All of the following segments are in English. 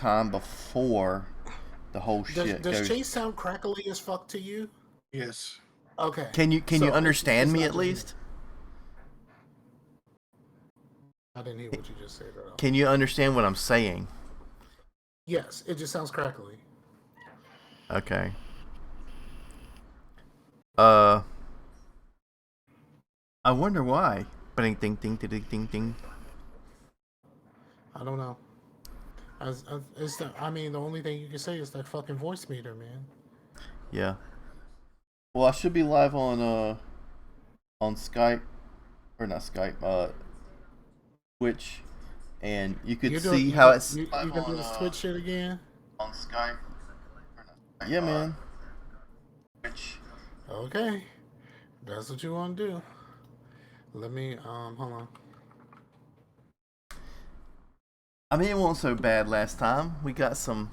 time before the whole shit Does goes. Chase sound crackly as fuck to you? Yes. Okay. Can you understand me at least? I didn't hear what you just said at all. Can you understand what I'm saying? Yes, it just sounds crackly. Okay. I wonder why. Ding ding ding ding ding ding. I don't know. The only thing you can say is that fucking voice meter, man. Yeah. Well, I should be live on Skype, or not Skype, Twitch, and you could see how it's. You gonna do this Twitch shit again? On Skype. Yeah, man. Twitch. Okay, that's what you want to do. Let me hold on. I mean, it wasn't so bad last time. We got some.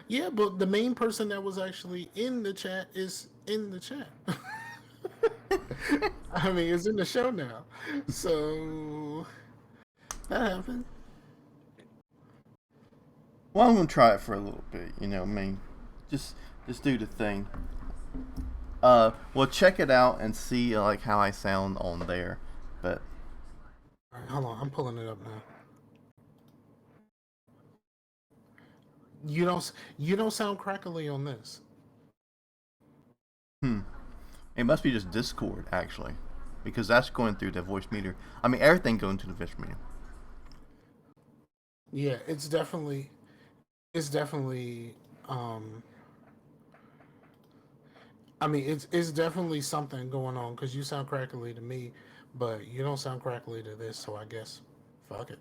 Yeah, but the main person that was actually in the chat is in the chat. I mean, it's in the show now. So that happened. Well, I'm gonna try it for a little bit. You know, I mean, just do the thing. Well, check it out and see like how I sound on there. But all right, hold on, I'm pulling it up now. You don't sound crackly on this. It must be just Discord actually, because that's going through the voice meter. I mean, everything going through the voice meter. Yeah, it's definitely. I mean, it's definitely something going on because you sound crackly to me, but you don't sound crackly to this. So I guess, fuck it.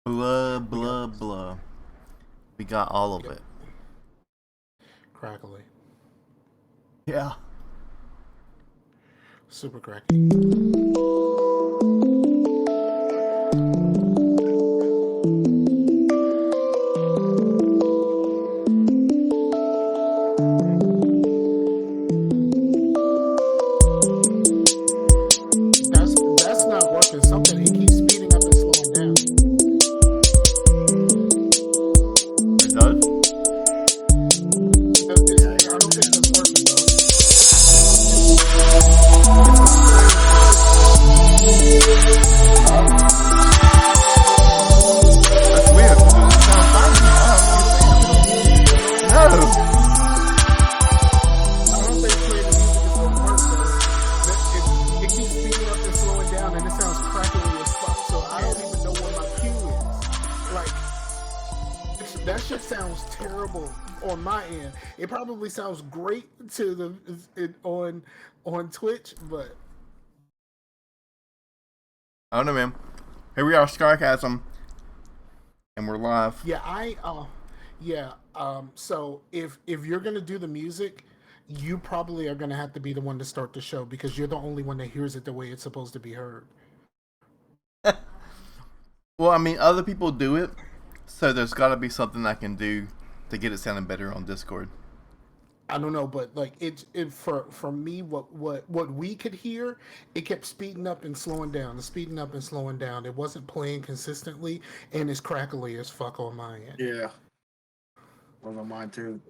Blah blah blah. We got all of it. Crackly. Yeah. Super cracky. That's not working. Something it keeps speeding up and slowing down. It does? I don't think that's working, though. That's weird. It sounds fine to me. No. I don't think playing the music is gonna work, though. It keeps speeding up and slowing down, and it sounds crackly as fuck. So I don't even know what my cue is. Like, that shit sounds terrible on my end. It probably sounds great to on Twitch, but I don't know, man. Here we are, Scarcasm, and we're live. yeah, so if you're gonna do the music, you probably are gonna have to be the one to start the show because you're the only one that hears it the way it's supposed to be heard. Well, I mean, other people do it, so there's got to be something I can do to get it sounding better on Discord. I don't know, but like it for me, what we could hear, it kept speeding up and slowing down, speeding up and slowing down. It wasn't playing consistently, and it's crackly as fuck on my end. Yeah. Was on mine too.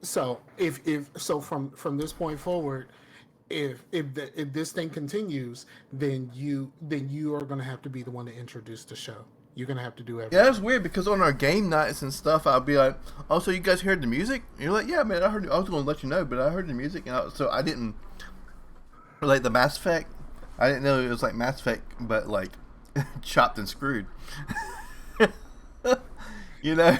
So if from this point forward, if this thing continues, then you are gonna have to be the one to introduce the show. You're gonna have to do everything. Yeah, that's weird because on our game nights and stuff, I'll be like, "Oh, so you guys heard the music?" And you're like, "Yeah, man, I heard. I was going to let you know, but I heard the music, and so I didn't like the Mass Effect. I didn't know it was like Mass Effect, but like chopped and screwed. You know?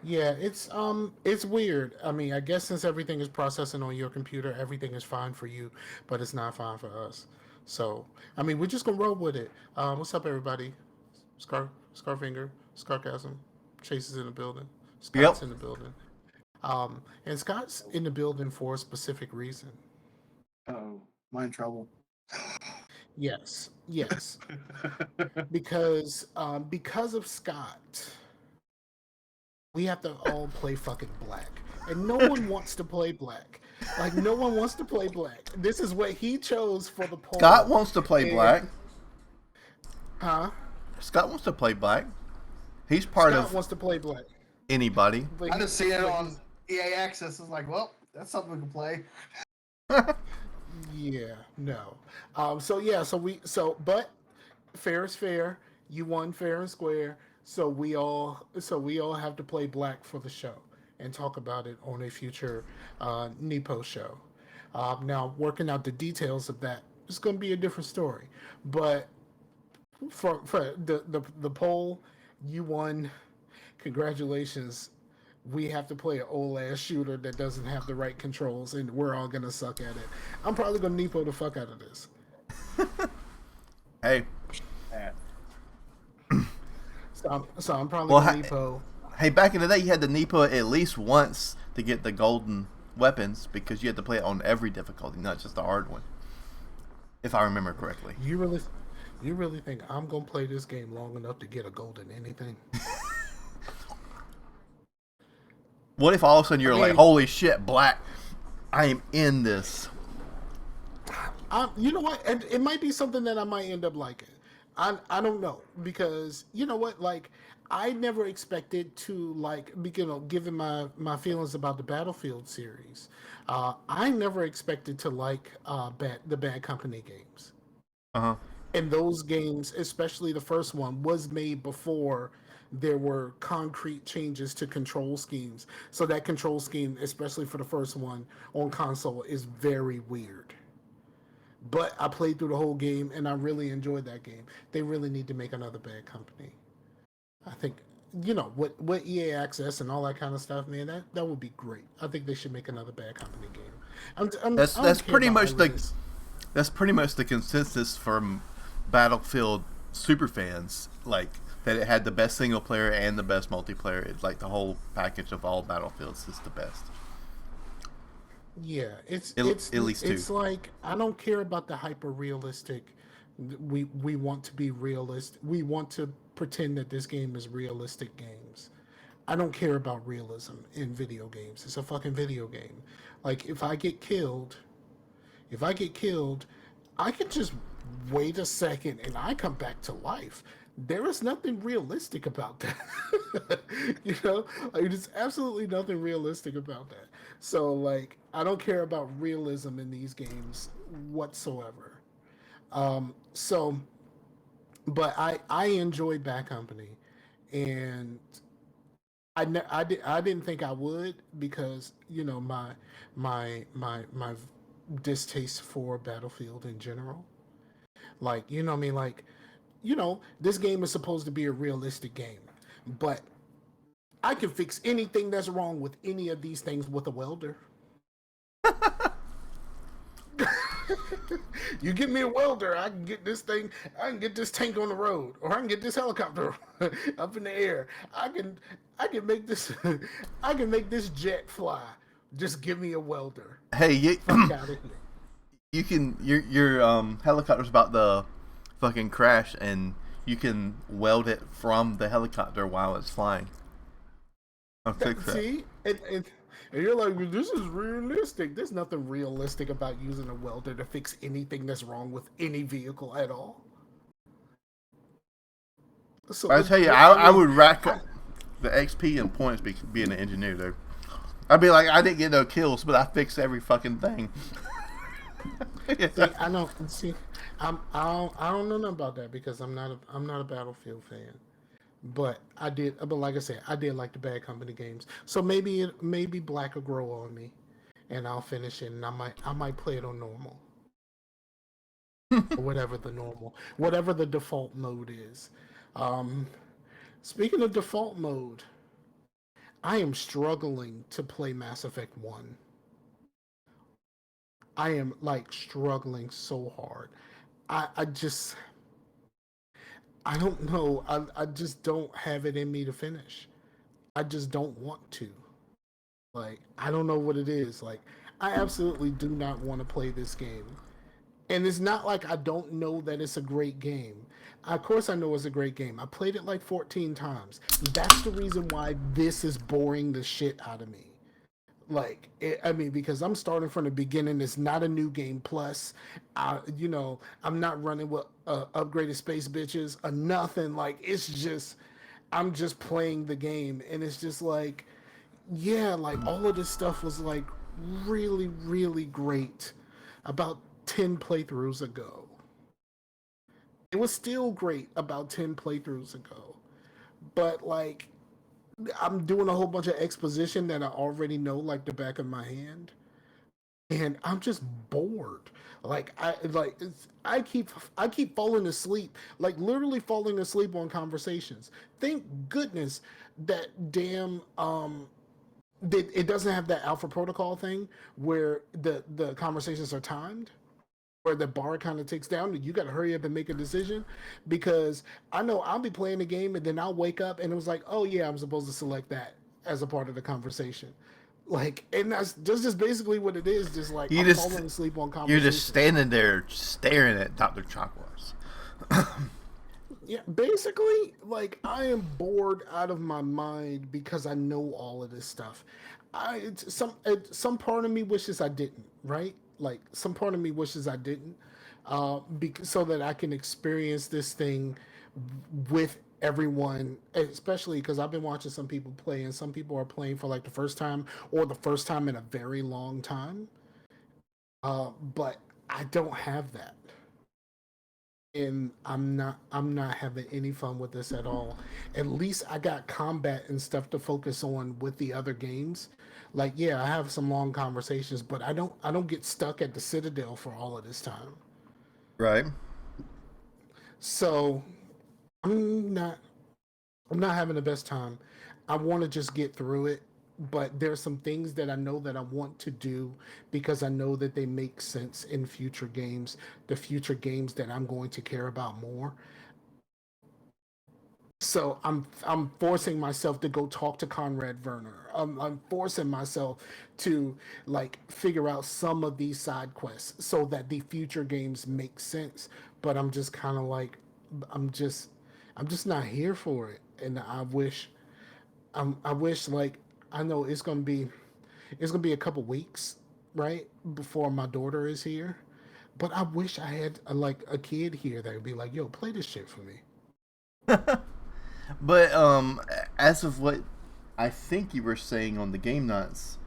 Yeah, it's weird. I mean, I guess since everything is processing on your computer, everything is fine for you, but it's not fine for us. So, I mean, we're just gonna roll with it. What's up, everybody? Scarfinger, Scarcasm, Chase is in the building. Scott's in the building. And Scott's in the building for a specific reason. Oh, am I in trouble? Yes. because of Scott, we have to all play fucking black, and no one wants to play black. Like no one wants to play black. This is what he chose for the poll. Scott wants to play black. Huh? Scott wants to play black. He's part Scott of wants to play black. anybody. But I just seen it on EA Access. It's like, well, that's something we can play. Yeah, no. But fair is fair. You won fair and square. So we all have to play black for the show and talk about it on a future Nepo show. Now, working out the details of that is going to be a different story. But for the poll, you won. Congratulations. We have to play an old ass shooter that doesn't have the right controls, and we're all gonna suck at it. I'm probably gonna Nepo the fuck out of this. Hey. So I'm probably gonna Nepo. Hey, back in the day, you had to Nepo at least once to get the golden weapons because you had to play it on every difficulty, not just the hard one. If I remember correctly. You really think I'm gonna play this game long enough to get a golden anything? What if all of a sudden you're like, holy shit, black, I am in this. You know what? It might be something that I might end up liking. I don't know, because you know what? Like, I never expected to like, given my feelings about the Battlefield series, I never expected to like the Bad Company games. And those games, especially the first one, was made before there were concrete changes to control schemes. So that control scheme, especially for the first one on console, is very weird. But I played through the whole game and I really enjoyed that game. They really need to make another Bad Company. I think, with EA Access and all that kind of stuff, man, that would be great. I think they should make another Bad Company game. That's pretty much the consensus from Battlefield superfans, like that it had the best single player and the best multiplayer. It's like the whole package of all Battlefields is the best. Yeah, it's at least two. It's like, I don't care about the hyper realistic. We want to be realist. We want to pretend that this game is realistic games. I don't care about realism in video games. It's a fucking video game. Like, if I get killed, I can just wait a second and I come back to life. There is nothing realistic about that. Like, there's absolutely nothing realistic about that. So, like, I don't care about realism in these games whatsoever. But I enjoyed Bad Company, and I didn't think I would, because my distaste for Battlefield in general. Like, what I mean? Like, this game is supposed to be a realistic game, but I can fix anything that's wrong with any of these things with a welder. You give me a welder, I can get this thing. I can get this tank on the road, or I can get this helicopter up in the air. I can make this. I can make this jet fly. Just give me a welder. Hey, Fuck out of here. You can your helicopter's about to fucking crash, and you can weld it from the helicopter while it's flying. I'll fix that. See, and you're like, well, this is realistic. There's nothing realistic about using a welder to fix anything that's wrong with any vehicle at all. So I tell you, I would rack up the XP and points being an engineer, though. I'd be like, I didn't get no kills, but I fixed every fucking thing. See, I know. See, I don't know nothing about that, because I'm not a Battlefield fan. But like I said, I did like the Bad Company games. So maybe Black will grow on me, and I'll finish it, and I might play it on normal. Or whatever the default mode is. Speaking of default mode, I am struggling to play Mass Effect 1. I am like struggling so hard. I don't know. I just don't have it in me to finish. I just don't want to. Like, I don't know what it is. Like, I absolutely do not want to play this game. And it's not like I don't know that it's a great game. Of course I know it's a great game. I played it like 14 times. That's the reason why this is boring the shit out of me. I mean, because I'm starting from the beginning. It's not a new game. Plus, I'm not running with upgraded space bitches or nothing. Like, it's just, I'm just playing the game, and it's just like, yeah, like all of this stuff was like really, really great about 10 playthroughs ago. It was still great about 10 playthroughs ago. But like, I'm doing a whole bunch of exposition that I already know like the back of my hand, and I'm just bored. I keep falling asleep, like literally falling asleep on conversations. Thank goodness that damn it doesn't have that alpha protocol thing where the conversations are timed, where the bar kind of ticks down and you got to hurry up and make a decision, because I know I'll be playing the game and then I'll wake up and it was like, oh yeah, I'm supposed to select that as a part of the conversation. Like, and that's just basically what it is. Just like You I'm just falling asleep on you're conversations. just standing there staring at Dr. Chocolates. Yeah, basically, like I am bored out of my mind because I know all of this stuff. Some part of me wishes I didn't, right? Like some part of me wishes I didn't, so that I can experience this thing with everyone, especially because I've been watching some people play, and some people are playing for like the first time or the first time in a very long time. But I don't have that, and I'm not having any fun with this at all. At least I got combat and stuff to focus on with the other games. Like, yeah, I have some long conversations, but I don't get stuck at the Citadel for all of this time. Right. So I'm not I'm not having the best time. I want to just get through it, but there's some things that I know that I want to do because I know that they make sense in future games, the future games that I'm going to care about more. So I'm forcing myself to go talk to Conrad Werner. I'm forcing myself to like figure out some of these side quests so that the future games make sense. But I'm just kind of like I'm just I'm just not here for it, and I wish like I know it's gonna be a couple weeks, right, before my daughter is here. But I wish I had like a kid here that would be like, "Yo, play this shit for me." But as of what I think you were saying on the game nights,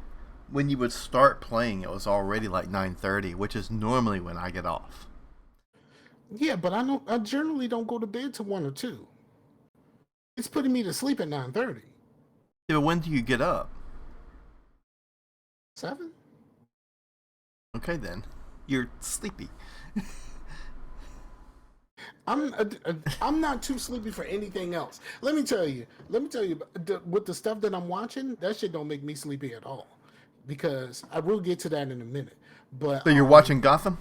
when you would start playing, it was already like 9:30, which is normally when I get off. Yeah, but I generally don't go to bed till 1 or 2. It's putting me to sleep at 9:30. Yeah, but when do you get up? 7? Okay, then you're sleepy. I'm not too sleepy for anything else. Let me tell you, with the stuff that I'm watching, that shit don't make me sleepy at all. Because I will get to that in a minute. But So you're watching Gotham?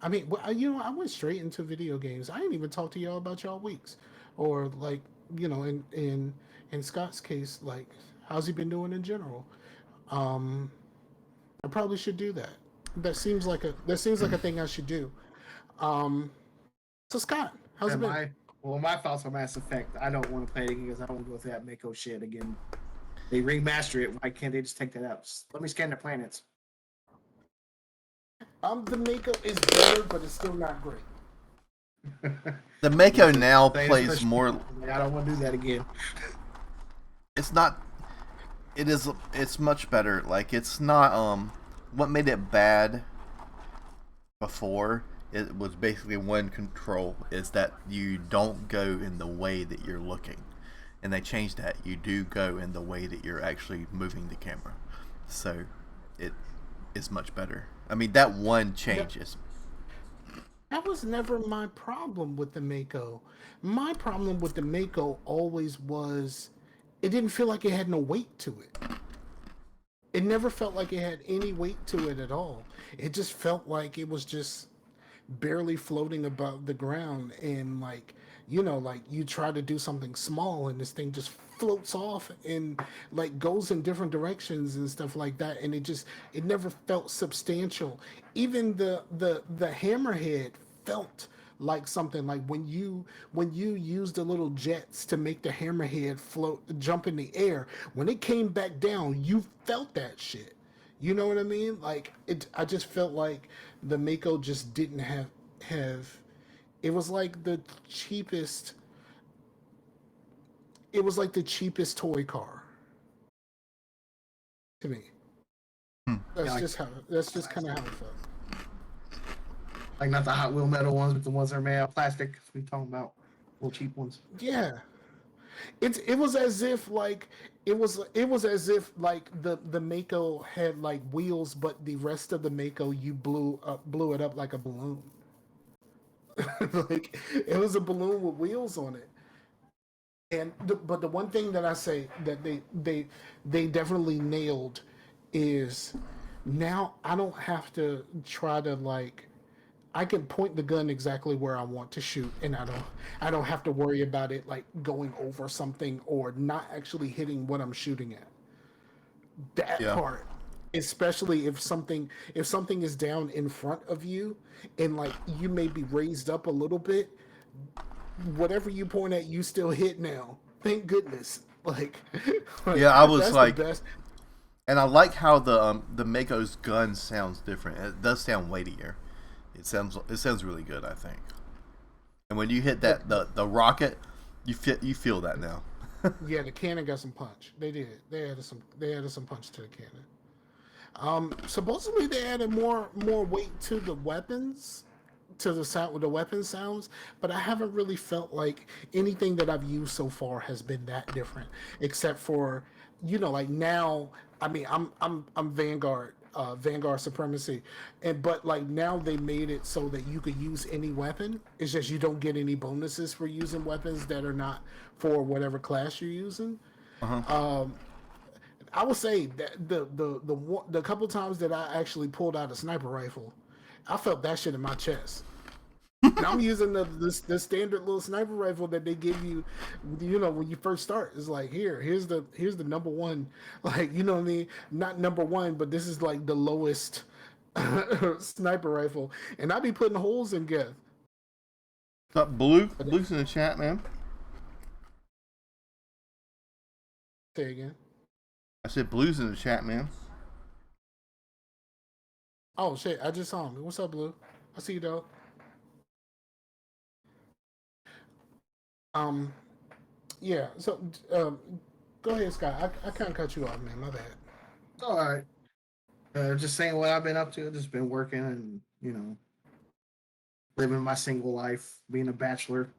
I mean, well, I went straight into video games. I didn't even talk to y'all about y'all weeks, or like, in Scott's case, like, how's he been doing in general? Um, I probably should do that. That seems like a thing I should do. Um, so Scott, how's it And been? my thoughts on Mass Effect. I don't want to play it again because I don't want to go through that Mako shit again. They remaster it. Why can't they just take that out? Just let me scan the planets. The makeup is better, but it's still not great. The Mako now Say plays especially- more. I don't want to do that again. It's not. It is. It's much better. Like it's not. What made it bad before it was basically one control is that you don't go in the way that you're looking, and they changed that. You do go in the way that you're actually moving the camera, so it is much better. I mean that one change is. That was never my problem with the Mako. My problem with the Mako always was it didn't feel like it had no weight to it. It never felt like it had any weight to it at all. It just felt like it was just barely floating above the ground, and like, like you try to do something small and this thing just floats off and like goes in different directions and stuff like that, and it never felt substantial. Even the hammerhead felt like something like when you use the little jets to make the hammerhead jump in the air. When it came back down, you felt that shit. You know what I mean? Like it. I just felt like the Mako just didn't have. It was like the cheapest. It was like the cheapest toy car to me. That's Yeah, just how. That's just kind of how it felt. like not the Hot Wheel metal ones, but the ones that are made out of plastic. We talking about little cheap ones. Yeah, it was as if like it was as if like the Mako had like wheels, but the rest of the Mako you blew it up like a balloon. Like it was a balloon with wheels on it. And but the one thing that I say that they definitely nailed is now I don't have to try to like I can point the gun exactly where I want to shoot, and I don't have to worry about it like going over something or not actually hitting what I'm shooting at. That Yeah. part, especially if something is down in front of you and like you may be raised up a little bit, whatever you point at, you still hit now. Thank goodness. Like Yeah, I was that's like, the best. and I like how the Mako's gun sounds different. It does sound weightier. It sounds really good, I think. And when you hit that the rocket, you feel that now. Yeah, the cannon got some punch. They did. They added some punch to the cannon. Supposedly they added more weight to the weapons, to the sound with the weapon sounds, but I haven't really felt like anything that I've used so far has been that different, except for like now. I mean, I'm Vanguard. Vanguard Supremacy, but like now they made it so that you could use any weapon. It's just you don't get any bonuses for using weapons that are not for whatever class you're using. Uh-huh. I would say that the couple times that I actually pulled out a sniper rifle, I felt that shit in my chest. And I'm using the standard little sniper rifle that they give you, when you first start. It's like here's the number one, like what I mean, not number one, but this is like the lowest sniper rifle, and I be putting holes in Geth. What's up, Blue? Blue's in the chat, man. Say again. I said Blue's in the chat, man. Oh shit! I just saw him. What's up, Blue? I see you though. Yeah. So, go ahead, Scott. I kind of cut you off, man. My bad. All right. Just saying what I've been up to. Just been working and living my single life, being a bachelor.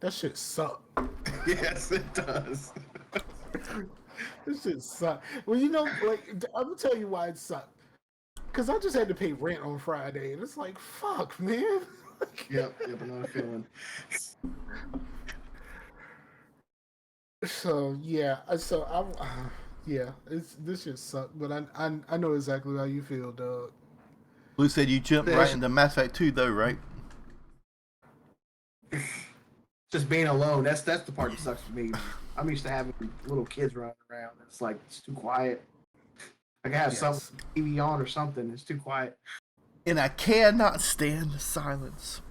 That shit suck. Yes, it does. This shit suck. Well, like I'm gonna tell you why it sucked. Cause I just had to pay rent on Friday, and it's like, fuck, man. Yep, another feeling. So yeah, this shit sucked. But I know exactly how you feel, dog. Blue said you jumped right into Mass Effect 2, though, right? Just being alone. That's the part that sucks for me. I'm used to having little kids running around. It's too quiet. I gotta have some TV on or something. It's too quiet. And I cannot stand the silence.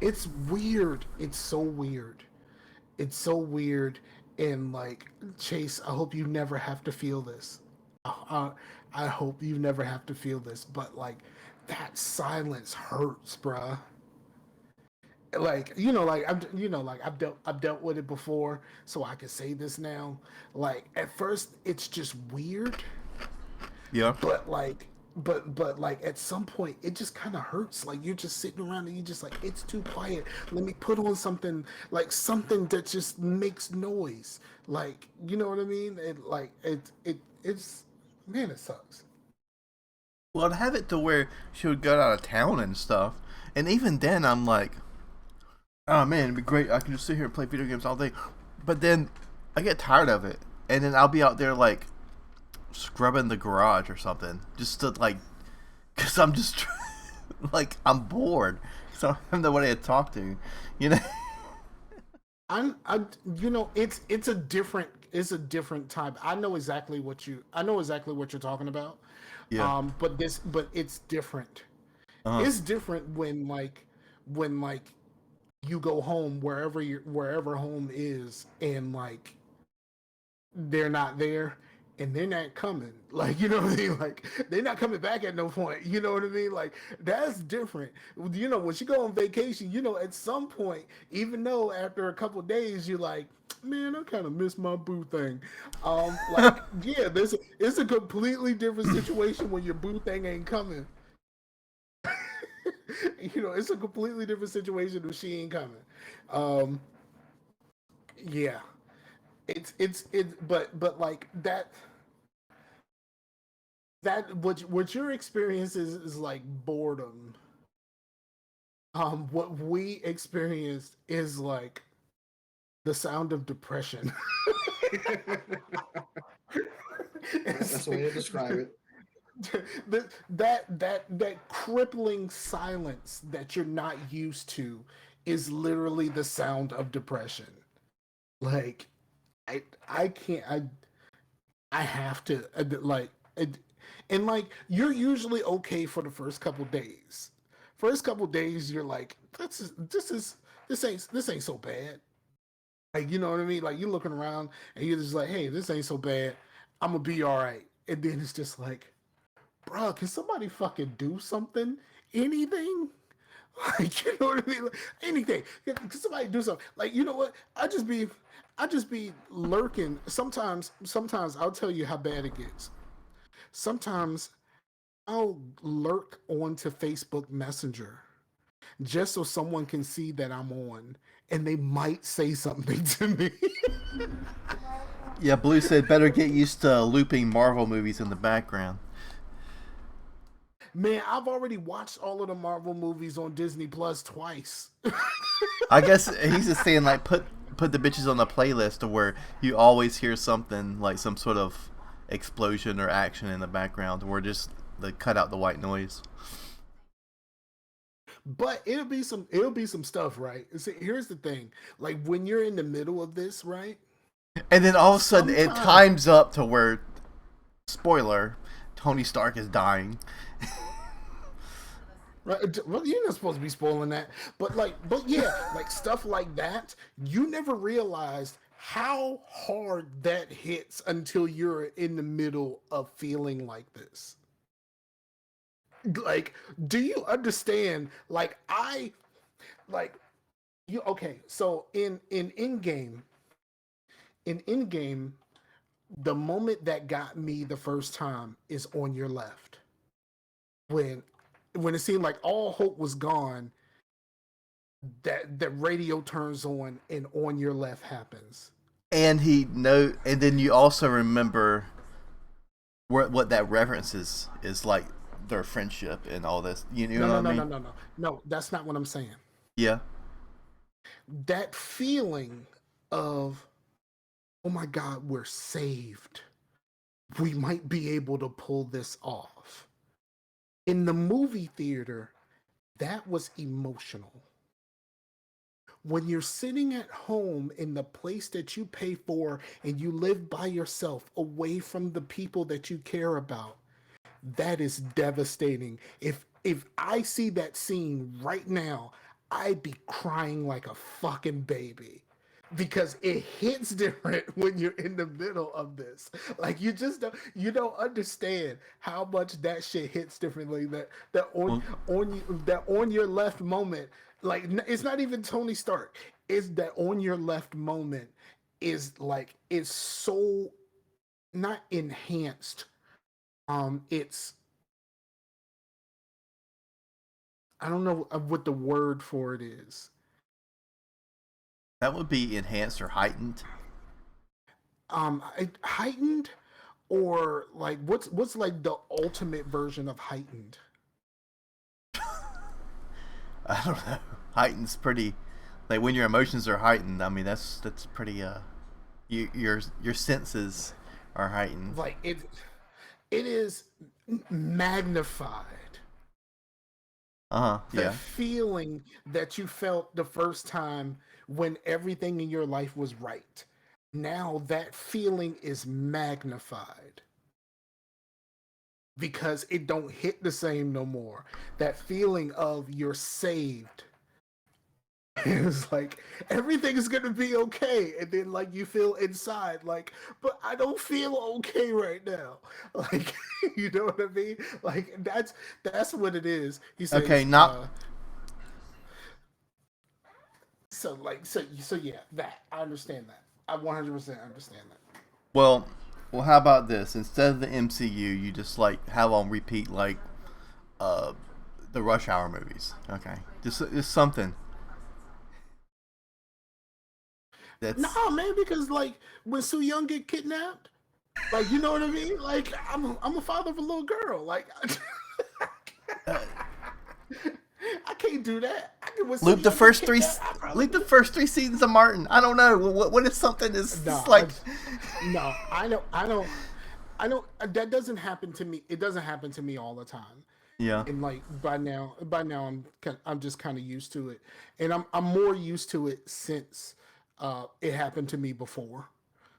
It's weird. It's so weird. It's so weird. And like, Chase, I hope you never have to feel this. I hope you never have to feel this. But like, that silence hurts, bruh. Like I've dealt with it before, so I can say this now. Like at first, it's just weird. Yeah. But like at some point it just kind of hurts. Like you're just sitting around and you just like, it's too quiet. Let me put on something that just makes noise. Like, you know what I mean? It's man, it sucks. Well, to have it to where she would go out of town and stuff, and even then I'm like, oh man, it'd be great. I can just sit here and play video games all day. But then I get tired of it, and then I'll be out there like scrubbing the garage or something, just to like, cause I'm just like I'm bored, so I don't have nobody to talk to, you know. It's a different type. I know exactly what you're talking about. Yeah. But it's different. Uh-huh. It's different when you go home wherever home is, and like they're not there, and they're not coming. Like, you know what I mean? Like, they're not coming back at no point. You know what I mean? Like, that's different. You know, when you go on vacation, you know, at some point, even though after a couple of days you're like, man, I kind of miss my boo thing. Like, yeah, it's a completely different situation when your boo thing ain't coming. You know, it's a completely different situation when she ain't coming. Um, yeah, but like that what your experience is like boredom. What we experienced is like the sound of depression. That's the way to describe it. That crippling silence that you're not used to is literally the sound of depression. Like, I can't I have to like and like you're usually okay for the first couple days. First couple days you're like, this ain't so bad. Like, you know what I mean? Like, you're looking around and you're just like, hey, this ain't so bad. I'm gonna be all right. And then it's just like, bro, can somebody fucking do something? Anything? Like, you know what I mean? Like, anything. Can somebody do something? Like, you know what? I just be lurking. Sometimes I'll tell you how bad it gets. Sometimes I'll lurk onto Facebook Messenger just so someone can see that I'm on, and they might say something to me. Yeah, Blue said better get used to looping Marvel movies in the background. Man, I've already watched all of the Marvel movies on Disney Plus twice. I guess he's just saying like put the bitches on the playlist to where you always hear something like some sort of explosion or action in the background, or just the cut out the white noise. But it'll be some stuff, right? See, here's the thing. Like, when you're in the middle of this, right? And then all of a sudden it Sometimes times up to where, spoiler, Tony Stark is dying. right, well, you're not supposed to be spoiling that. But yeah, like stuff like that, you never realized how hard that hits until you're in the middle of feeling like this. Like, do you understand? Like you okay, so in in game, the moment that got me the first time is on your left. When when it seemed like all hope was gone, that radio turns on and on your left happens. And then you also remember what that references is like their friendship and all this. You No, know what no, I no, no, mean? no, no. No, that's not what I'm saying. Yeah. That feeling of, oh my God, we're saved. We might be able to pull this off. In the movie theater, that was emotional. When you're sitting at home in the place that you pay for and you live by yourself away from the people that you care about, that is devastating. If I see that scene right now, I'd be crying like a fucking baby because it hits different when you're in the middle of this. Like, you don't understand how much that shit hits differently. That Well, on your left moment, like, it's not even Tony Stark. It's that on your left moment is like, it's so not enhanced. It's, I don't know what the word for it is. that would be enhanced or heightened. Heightened, or like, what's like the ultimate version of heightened? I don't know. Heightened's pretty like when your emotions are heightened. I mean that's pretty your senses are heightened. Like, it is magnified. Uh huh. The Yeah. feeling that you felt the first time when everything in your life was right. Now that feeling is magnified. because it don't hit the same no more. That feeling of you're saved. It's like everything is gonna be okay, and then like you feel inside like, but I don't feel okay right now. Like, you know what I mean? Like that's what it is. He says, Okay, not so yeah, that I understand that. I 100% understand that. well. Well, how about this? Instead of the MCU, you just like have on repeat like uh the Rush Hour movies. Okay, just something that's No, man, because like when Soo Young get kidnapped, like you know what I mean? Like I'm a father of a little girl. Like uh, I can't do that. I can when Soo loop the Young get first three. kidnapped, I probably Loop the first three seasons of Martin. I don't know. What is something that's no, like? no, I don't. That doesn't happen to me. It doesn't happen to me all the time. Yeah. And like by now, I'm just kind of used to it, and I'm more used to it since it happened to me before,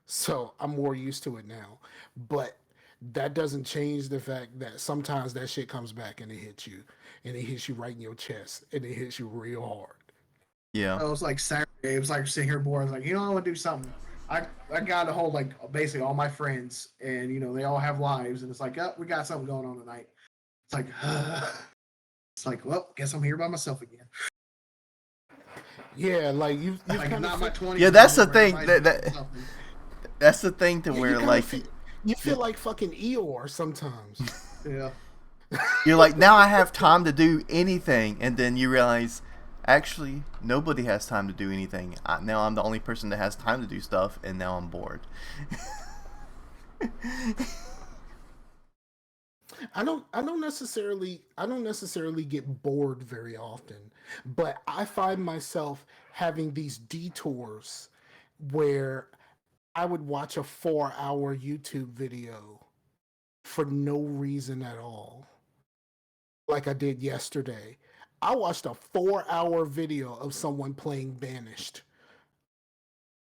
so I'm more used to it now. But that doesn't change the fact that sometimes that shit comes back and it hits you right in your chest, and it hits you real hard. Yeah. It was like Saturday. It was like sitting here bored. I was like, I want to do something. I got a hold like basically all my friends, and they all have lives, and it's like, oh, we got something going on tonight. It's like, it's like, well, guess I'm here by myself again. Yeah, like you Like kind not of my 20s. Yeah, that's the anymore, thing. everybody's doing That something. that's the thing to you where kind like of you feel like fucking Eeyore sometimes. Yeah. you're like, now I have time to do anything, and then you realize actually nobody has time to do anything. Now I'm the only person that has time to do stuff, and now I'm bored. I don't necessarily get bored very often, but I find myself having these detours where I would watch a 4-hour YouTube video for no reason at all, like I did yesterday. I watched a 4-hour video of someone playing Banished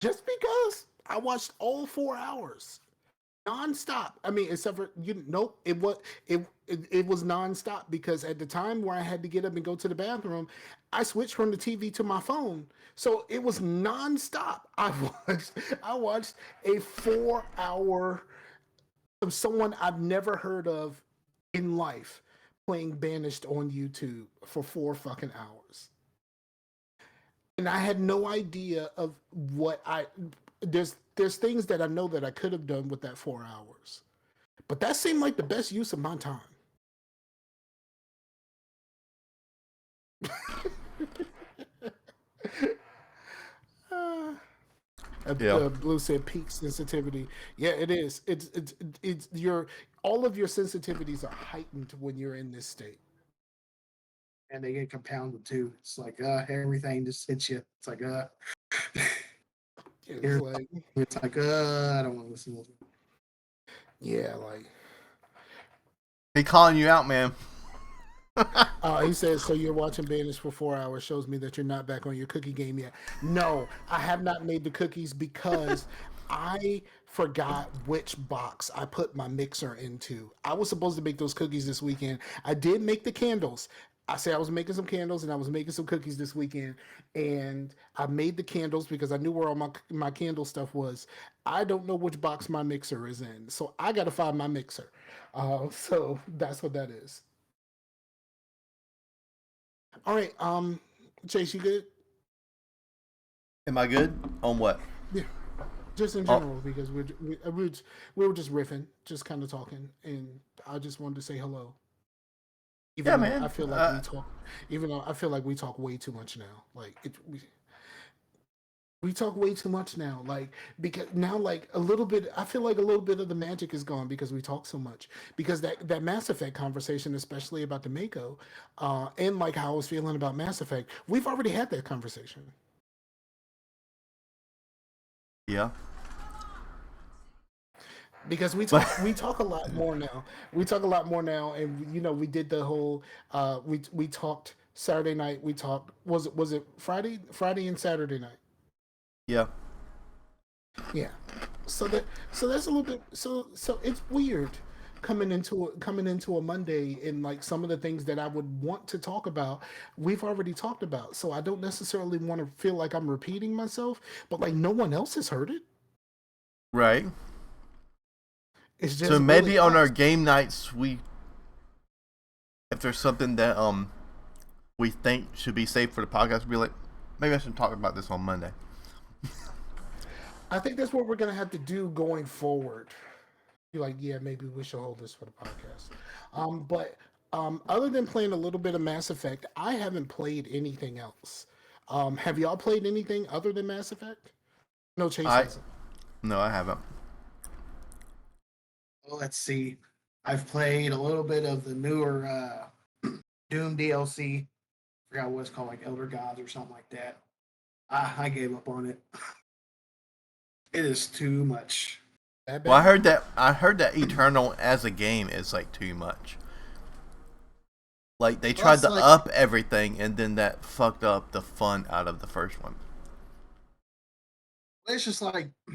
just because I watched all 4 hours nonstop. I mean, except for nope, it was nonstop because at the time where I had to get up and go to the bathroom, I switched from the TV to my phone, so it was nonstop. I watched a 4-hour of someone I've never heard of in life playing Banished on YouTube for 4 fucking hours. And I had no idea of what I there's things that I know that I could have done with that 4 hours. But that seemed like the best use of my time. uh, Yeah. Blue said peak sensitivity. Yeah, it is. It's your all of your sensitivities are heightened when you're in this state. And they get compounded too. It's like everything just hits you. It's like It's like I don't want to listen to this. yeah, like He calling you out, man. he says, so you're watching Banished for 4 hours shows me that you're not back on your cookie game yet. No, I have not made the cookies because I forgot which box I put my mixer into. I was supposed to make those cookies this weekend. I did make the candles. I said I was making some candles and I was making some cookies this weekend. And I made the candles because I knew where all my candle stuff was. I don't know which box my mixer is in. So I got to find my mixer. So that's what that is. All right, Chase, you good? Am I good? On what? Yeah, just in Oh, general because we were just riffing, just kind of talking, and I just wanted to say hello. yeah, Even though I man. feel like we talk, even though I feel like we talk way too much now. Like we talk way too much now. Like because now, like a little bit, I feel like a little bit of the magic is gone because we talk so much. Because that Mass Effect conversation, especially about the Mako, and like how I was feeling about Mass Effect, we've already had that conversation. Yeah. Because But we talk a lot more now. We talk a lot more now, and we did the whole. We talked Saturday night. We talked. Was it Friday and Saturday night? yeah. Yeah. So that's a little bit. So it's weird coming into a Monday, and like some of the things that I would want to talk about, we've already talked about. So I don't necessarily want to feel like I'm repeating myself, but like no one else has heard it. Right. It's So just really maybe on our us. game nights, if there's something that we think should be saved for the podcast, we'll be like, maybe I should talk about this on Monday. I think that's what we're gonna have to do going forward. Be like, yeah, maybe we should hold this for the podcast. But other than playing a little bit of Mass Effect, I haven't played anything else. Have y'all played anything other than Mass Effect? No, Chase I hasn't. No, I haven't. Well, let's see. I've played a little bit of the newer Doom DLC. Forgot what it's called, like Elder Gods or something like that. I gave up on it. It is too much. That Well, bad? I heard that Eternal as a game is like too much. Like they tried Plus, to like, up everything, and then that fucked up the fun out of the first one. it's just like, I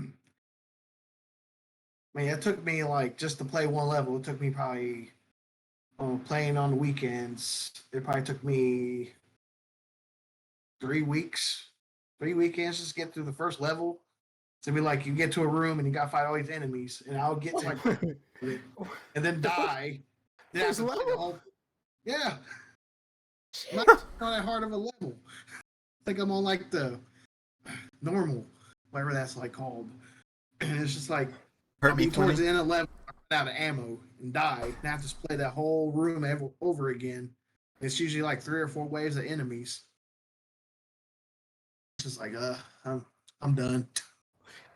mean, it took me like just to play one level. It took me probably playing on the weekends. It probably took me 3 weeks, 3 weekends just to get through the first level. To be like, you get to a room and you got to fight all these enemies, and I'll get to like it and then The die. Then I have first to play the level? whole. Yeah, not Shit. on that hard of a level. I think I'm on like the normal, whatever that's like called. And it's just like Hurt I'll me be towards plenty. the end of the level, I run out of ammo and die, and I have to play that whole room over again. It's usually like 3 or 4 waves of enemies. It's just like, I'm done.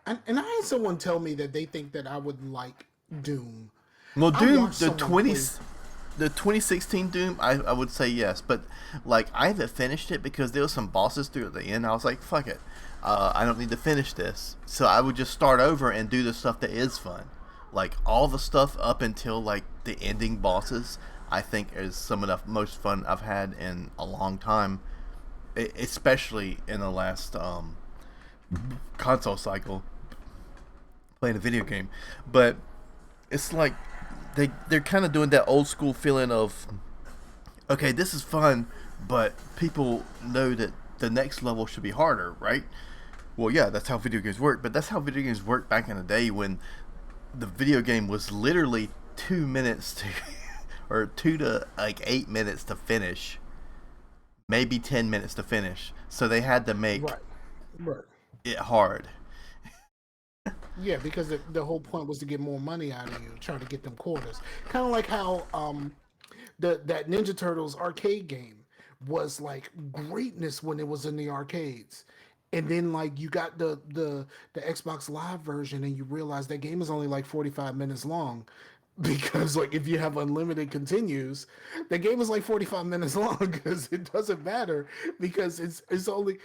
And I had someone tell me that they think that I would like Doom. Well, I Doom watched someone play. the 2016 Doom, I would say yes, but like I haven't finished it because there was some bosses through at the end. I was like, fuck it, I don't need to finish this, so I would just start over and do the stuff that is fun, like all the stuff up until like the ending bosses. I think is some of the most fun I've had in a long time, especially in the last console cycle playing a video game, but it's like they're kind of doing that old school feeling of okay, this is fun, but people know that the next level should be harder, right? Well, yeah, that's how video games work, but that's how video games worked back in the day when the video game was literally 2 minutes to or 2 to like 8 minutes to finish, maybe 10 minutes to finish. So they had to make Right. Right. it hard. Yeah, because the whole point was to get more money out of you, trying to get them quarters. Kind of like how that Ninja Turtles arcade game was like greatness when it was in the arcades. And then like you got the Xbox Live version and you realize that game is only like 45 minutes long. Because like if you have unlimited continues, the game is like 45 minutes long because it doesn't matter because it's only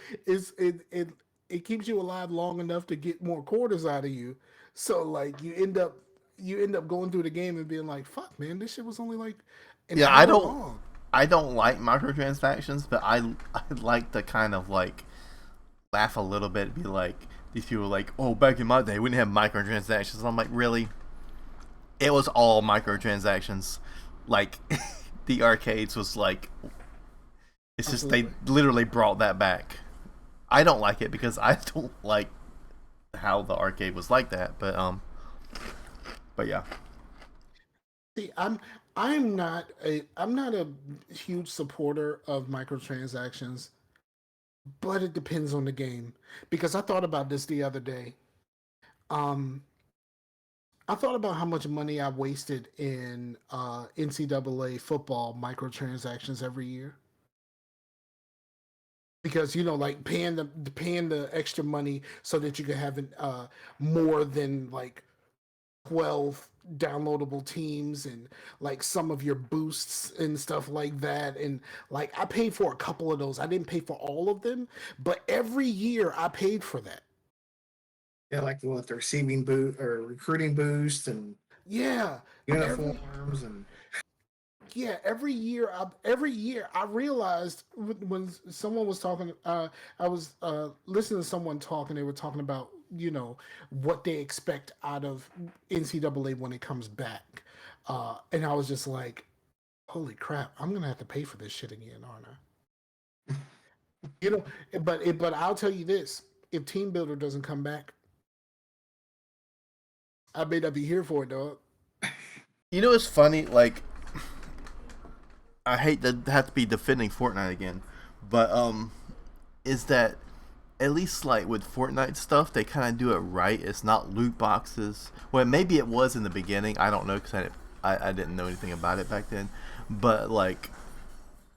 it keeps you alive long enough to get more quarters out of you. So like you end up going through the game and being like, fuck man, this shit was only like an Yeah, hour long. I don't like microtransactions, but I like to kind of like laugh a little bit, be like these people are like, oh, back in my day we didn't have microtransactions. I'm like, really? It was all microtransactions. Like the arcades was like, it's just they Absolutely. literally brought that back. I don't like it because I don't like how the arcade was like that, but yeah. See, I'm not a huge supporter of microtransactions, but it depends on the game. Because I thought about this the other day. Um, I thought about how much money I wasted in NCAA football microtransactions every year. Because like paying the extra money so that you could have more than like 12 downloadable teams and like some of your boosts and stuff like that, and like I paid for a couple of those. I didn't pay for all of them, but every year I paid for that. Yeah, like the receiving boost or recruiting boost and Yeah, every uniforms and yeah, every year I realized when someone was talking, I was listening to someone talk, and they were talking about what they expect out of NCAA when it comes back. And I was just like, holy crap, I'm gonna have to pay for this shit again, aren't I? You know, but I'll tell you this: if Team Builder doesn't come back, I may not be here for it, dog. You know, it's funny. Like, I hate to have to be defending Fortnite again, but is that at least like with Fortnite stuff, they kind of do it right. It's not loot boxes. Well, maybe it was in the beginning. I don't know because I didn't know anything about it back then. But like,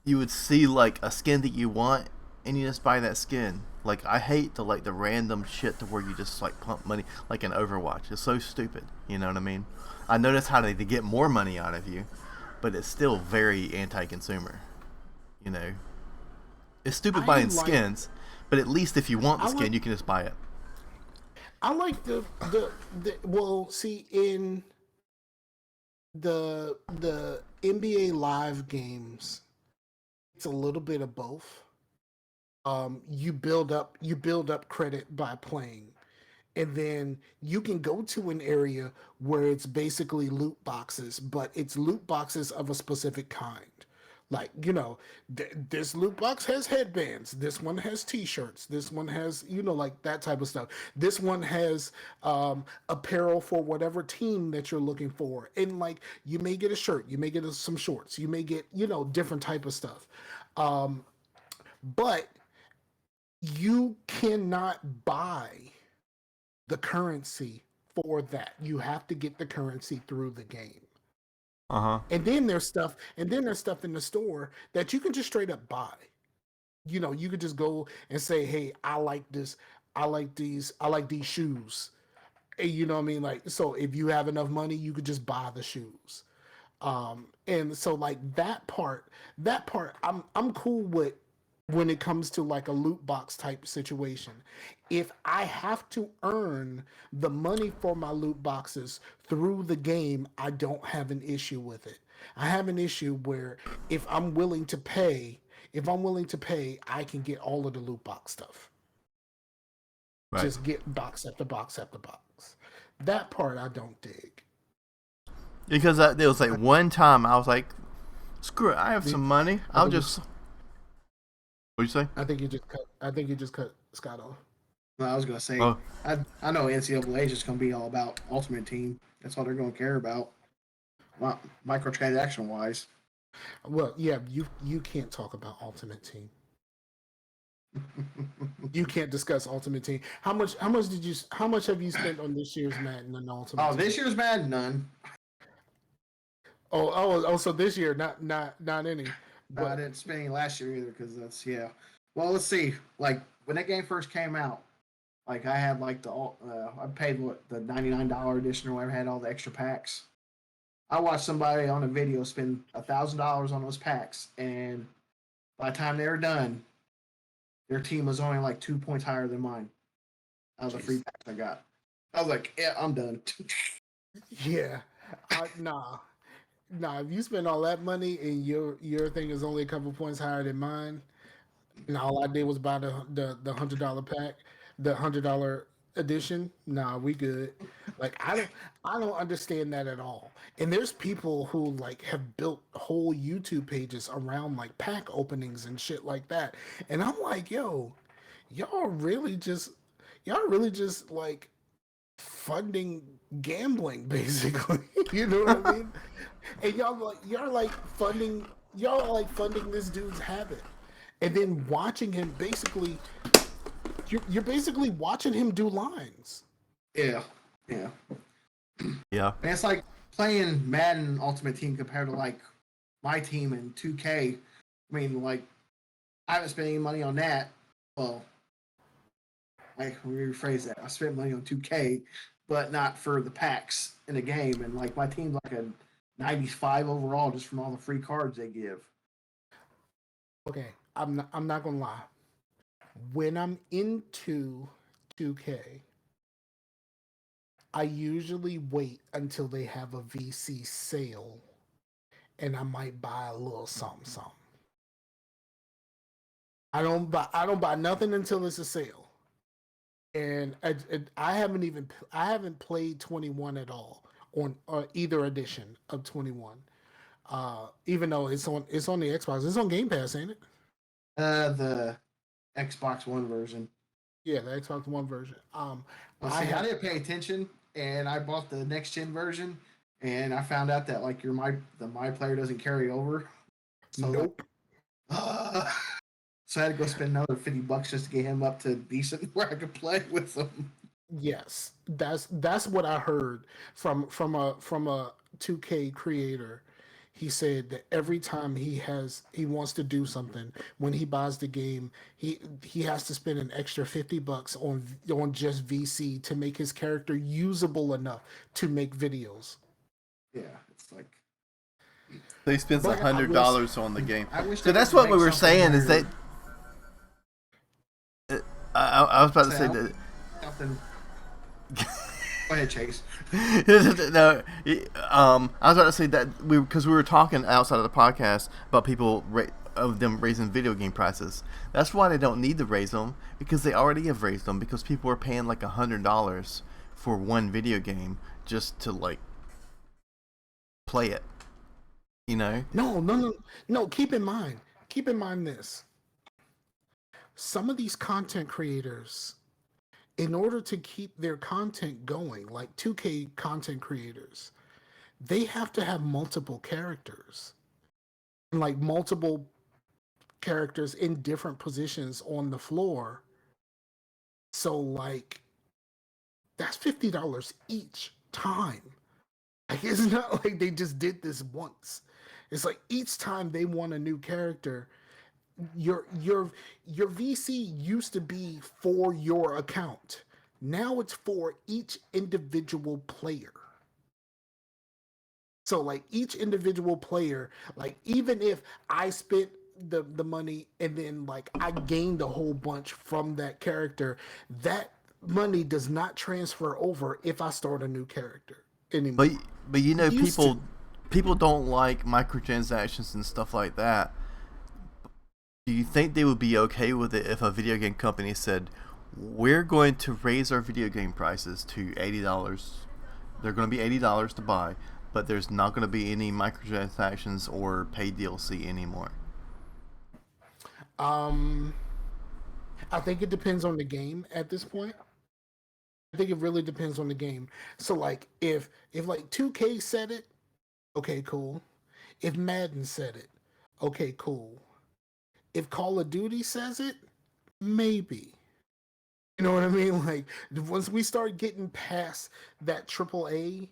you would see like a skin that you want, and you just buy that skin. Like, I hate the random shit to where you just like pump money like in Overwatch. It's so stupid. You know what I mean? I notice how they get more money out of you, but it's still very anti-consumer. You know, it's stupid buying skins, but at least if you want the skin, you can just buy it. I like the well, see, in the NBA Live games, it's a little bit of both. You build up credit by playing, and then you can go to an area where it's basically loot boxes, but it's loot boxes of a specific kind. Like, this loot box has headbands. This one has T-shirts. This one has, like that type of stuff. This one has apparel for whatever team that you're looking for. And like, you may get a shirt. You may get some shorts. You may get, different type of stuff. But you cannot buy the currency for that. You have to get the currency through the game. Uh-huh. And then there's stuff in the store that you can just straight up buy. You could just go and say, "Hey, I like this. I like these shoes." And you know what I mean? Like, so if you have enough money, you could just buy the shoes. And so like that part, I'm cool with when it comes to like a loot box type situation. If I have to earn the money for my loot boxes through the game, I don't have an issue with it. I have an issue where if I'm willing to pay, I can get all of the loot box stuff. Right. Just get box after box after box. That part I don't dig. Because there was like one time I was like, screw it, I have some money. I'll just... What'd you say? I think you just cut Scott off. No, I was gonna say, I know NCAA is just gonna be all about Ultimate Team. That's all they're gonna care about, microtransaction wise. Well, yeah, you can't talk about Ultimate Team. You can't discuss Ultimate Team. How much have you spent on this year's Madden and Ultimate Team? This year's Madden, none. So this year, not any. But I didn't spend any last year either because that's Well, let's see. Like when that game first came out, like I had like I paid the $99 edition or whatever, had all the extra packs. I watched somebody on a video spend $1,000 on those packs, and by the time they were done, their team was only like 2 points higher than mine. That was a free pack I got. I was like, yeah, I'm done. Yeah, nah. If you spend all that money and your thing is only a couple points higher than mine, and all I did was buy the $100 pack, the $100 edition, nah, we good. Like I don't understand that at all. And there's people who like have built whole YouTube pages around like pack openings and shit like that. And I'm like, yo, y'all really just like funding gambling basically. You know what I mean? And y'all like funding this dude's habit, and then watching him basically, you're basically watching him do lines. Yeah. And it's like playing Madden Ultimate Team compared to like my team in 2K. I mean, like I haven't spent any money on that. Well, like let me rephrase that. I spent money on 2K, but not for the packs in the game. And like my team's like a 95 overall just from all the free cards they give. Okay, I'm not gonna lie. When I'm into 2K, I usually wait until they have a VC sale, and I might buy a little something. I don't buy nothing until it's a sale. And I haven't played 21 at all on either edition of 21. Even though it's on the Xbox, it's on Game Pass, ain't it? The Xbox One version. Yeah, the Xbox One version. I didn't pay attention, and I bought the next gen version, and I found out that like the My Player doesn't carry over. So nope. So I had to go spend another $50 just to get him up to decent where I could play with him. Yes, that's what I heard from a 2K creator. He said that every time he wants to do something, when he buys the game, he has to spend an extra $50 on just VC to make his character usable enough to make videos. Yeah, it's like so he spends $100 on the game. So that's what we were saying is that I was about to say that. Something. Go ahead, Chase. No, I was about to say that because we were talking outside of the podcast about people of them raising video game prices. That's why they don't need to raise them, because they already have raised them, because people are paying like $100 for one video game just to like play it. You know? No. Keep in mind this. Some of these content creators, in order to keep their content going, like 2K content creators, they have to have multiple characters. And like multiple characters in different positions on the floor. So like that's $50 each time. Like it's not like they just did this once. It's like each time they want a new character, your VC used to be for your account. Now it's for each individual player. So like each individual player, like even if I spent the money and then like I gained a whole bunch from that character, that money does not transfer over if I start a new character anymore. But you know, people don't like microtransactions and stuff like that. Do you think they would be okay with it if a video game company said, we're going to raise our video game prices to $80? They're going to be $80 to buy, but there's not going to be any microtransactions or paid DLC anymore. I think it depends on the game at this point. I think it really depends on the game. So like if like 2K said it, okay, cool. If Madden said it, okay, cool. If Call of Duty says it, maybe. You know what I mean? Like once we start getting past that AAA,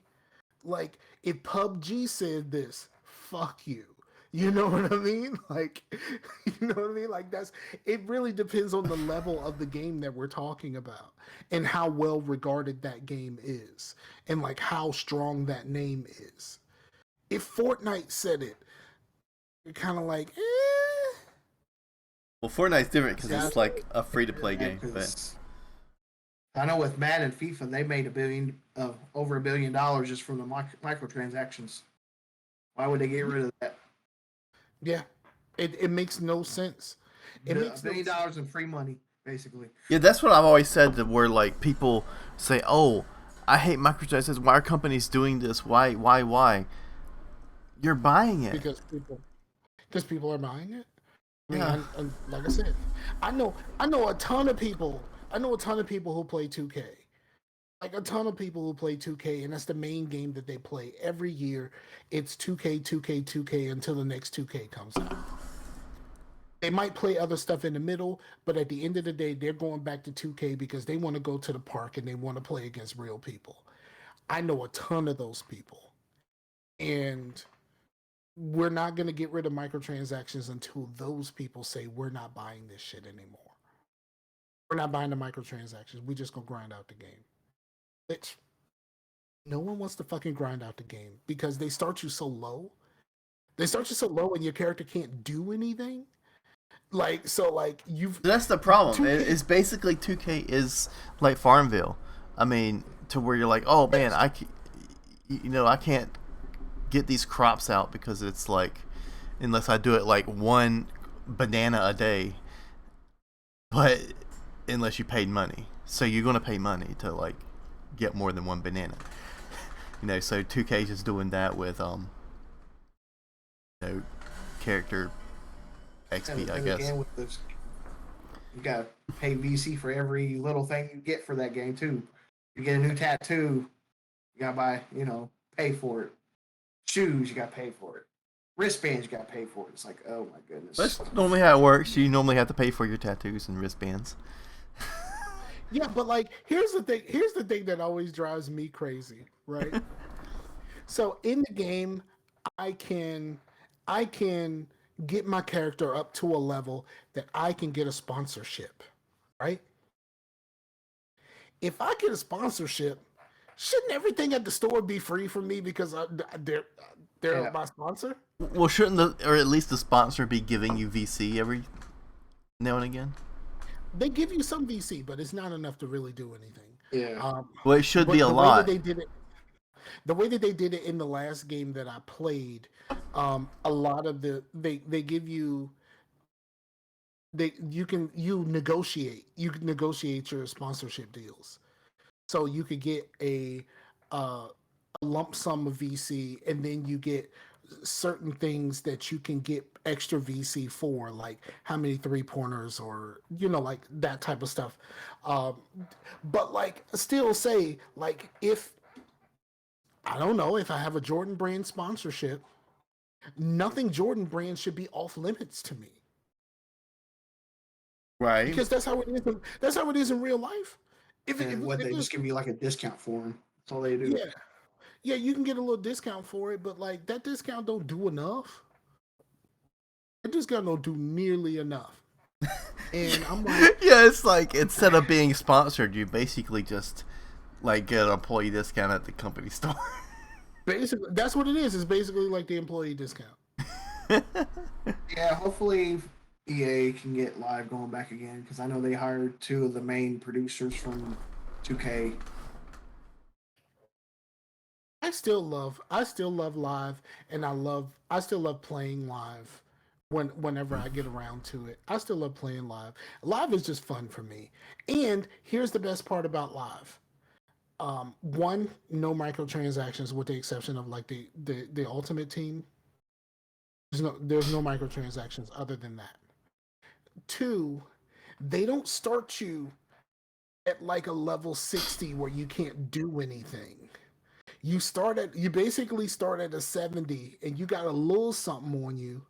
like if PUBG said this, fuck you. You know what I mean? Like, you know what I mean? Like it really depends on the level of the game that we're talking about and how well regarded that game is and like how strong that name is. If Fortnite said it, you're kind of like, eh. Well, Fortnite's different because it's like a free-to-play game. But I know with Madden and FIFA, they made over $1 billion just from the microtransactions. Why would they get rid of that? Yeah, it makes no sense. It makes $1 billion in free money, basically. Yeah, that's what I've always said. That where like people say, "Oh, I hate microtransactions. Why are companies doing this? Why? You're buying it because people are buying it. I mean, Yeah. like I said, I know a ton of people. I know a ton of people who play 2K. Like a ton of people who play 2K, and that's the main game that they play every year. It's 2K, 2K, 2K until the next 2K comes out. They might play other stuff in the middle, but at the end of the day, they're going back to 2K because they want to go to the park and they want to play against real people. I know a ton of those people. And we're not going to get rid of microtransactions until those people say we're not buying this shit anymore. We're not buying the microtransactions. We just going to grind out the game. Which no one wants to fucking grind out the game because they start you so low. They start you so low and your character can't do anything. That's the problem. 2K It's basically 2K is like Farmville. I mean, to where you're like, oh man, I can't get these crops out because it's like, unless I do it like one banana a day. But unless you paid money, so you're gonna pay money to like get more than one banana. So 2K is doing that with character XP, I And guess. again, with this, you gotta pay VC for every little thing you get for that game too. You get a new tattoo, you gotta buy, pay for it. Shoes, you gotta pay for it. Wristbands, you gotta pay for it. It's like, oh my goodness. That's normally how it works. You normally have to pay for your tattoos and wristbands. Yeah, but like, here's the thing. Here's the thing that always drives me crazy, right? So in the game, I can get my character up to a level that I can get a sponsorship, right? If I get a sponsorship, shouldn't everything at the store be free for me because they're my sponsor? Well, shouldn't or at least the sponsor be giving you VC every now and again? They give you some VC, but it's not enough to really do anything. Yeah. Well, it should be a lot. The way that they did it in the last game that I played, a lot of they give you you can negotiate your sponsorship deals, so you could get a lump sum of VC, and then you get certain things that you can get extra VC for, like how many 3-pointers or like that type of stuff. But like, still say, like, if I don't know, if I have a Jordan brand sponsorship, nothing Jordan brand should be off limits to me. Right. Because that's how it is. That's how it is in real life. If they just give you like a discount for them. That's all they do. Yeah. Yeah, you can get a little discount for it, but like, that discount don't do enough. That discount don't do nearly enough. And I'm like, yeah, it's like, instead of being sponsored, you basically just like get an employee discount at the company store. Basically, that's what it is. It's basically like the employee discount. Yeah, hopefully EA can get live going back again, because I know they hired 2 of the main producers from 2K. I still love live, and I still love playing live whenever I get around to it. I still love playing live. Live is just fun for me. And here's the best part about live. One, no microtransactions, with the exception of like the Ultimate Team. There's no microtransactions other than that. 2, they don't start you at like a level 60 where you can't do anything. You basically start at a 70, and you got a little something on you,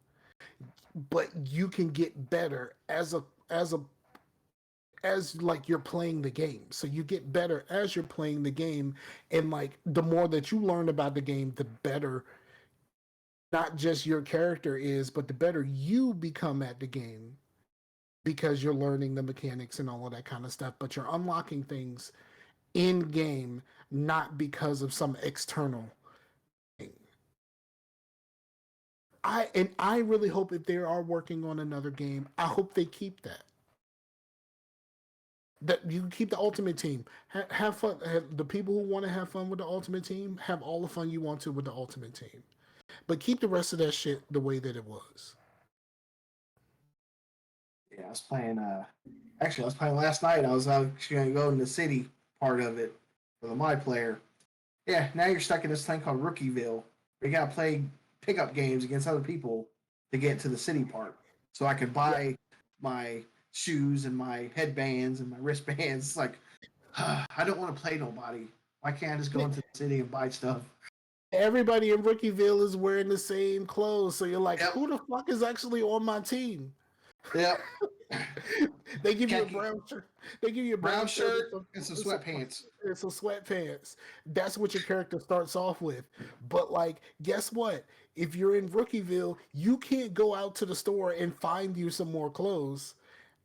but you can get better as like you're playing the game. So you get better as you're playing the game, and like, the more that you learn about the game, the better not just your character is, but the better you become at the game, because you're learning the mechanics and all of that kind of stuff. But you're unlocking things in game, not because of some external thing. I really hope, if they are working on another game, I hope they keep that. That you keep the Ultimate Team. Have fun. The people who want to have fun with the Ultimate Team, have all the fun you want to with the Ultimate Team. But keep the rest of that shit the way that it was. Yeah, I was playing. Actually, I was playing last night. I was actually going to go in the city part of it for the My Player. Yeah, now you're stuck in this thing called Rookieville. Where you got to play pickup games against other people to get to the city part. So I could buy my shoes and my headbands and my wristbands. It's like, I don't want to play nobody. Why can't I just go into the city and buy stuff? Everybody in Rookieville is wearing the same clothes, so you're like, who the fuck is actually on my team? Yep. They give you a brown shirt. They give you a brown shirt and some sweatpants. And some sweatpants. That's what your character starts off with. But like, guess what? If you're in Rookieville, you can't go out to the store and find you some more clothes.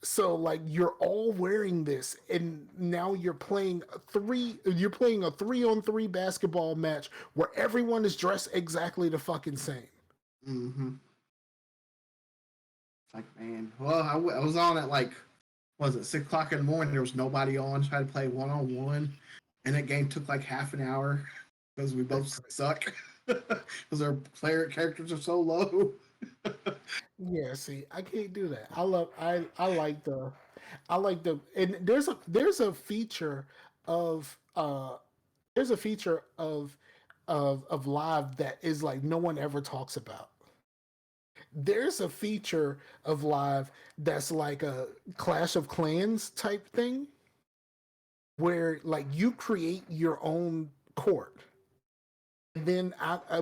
So like, you're all wearing this, and now you're playing a 3-on-3 basketball match where everyone is dressed exactly the fucking same. Mm-hmm. Like, man, well, I was on at like, what was it, 6 o'clock in the morning? There was nobody on. Tried to play 1-on-1, and that game took like half an hour because we both suck because our characters are so low. Yeah, see, I can't do that. I like the, and there's a feature of of live that is like no one ever talks about. There's a feature of live that's like a Clash of Clans type thing where like you create your own court. And then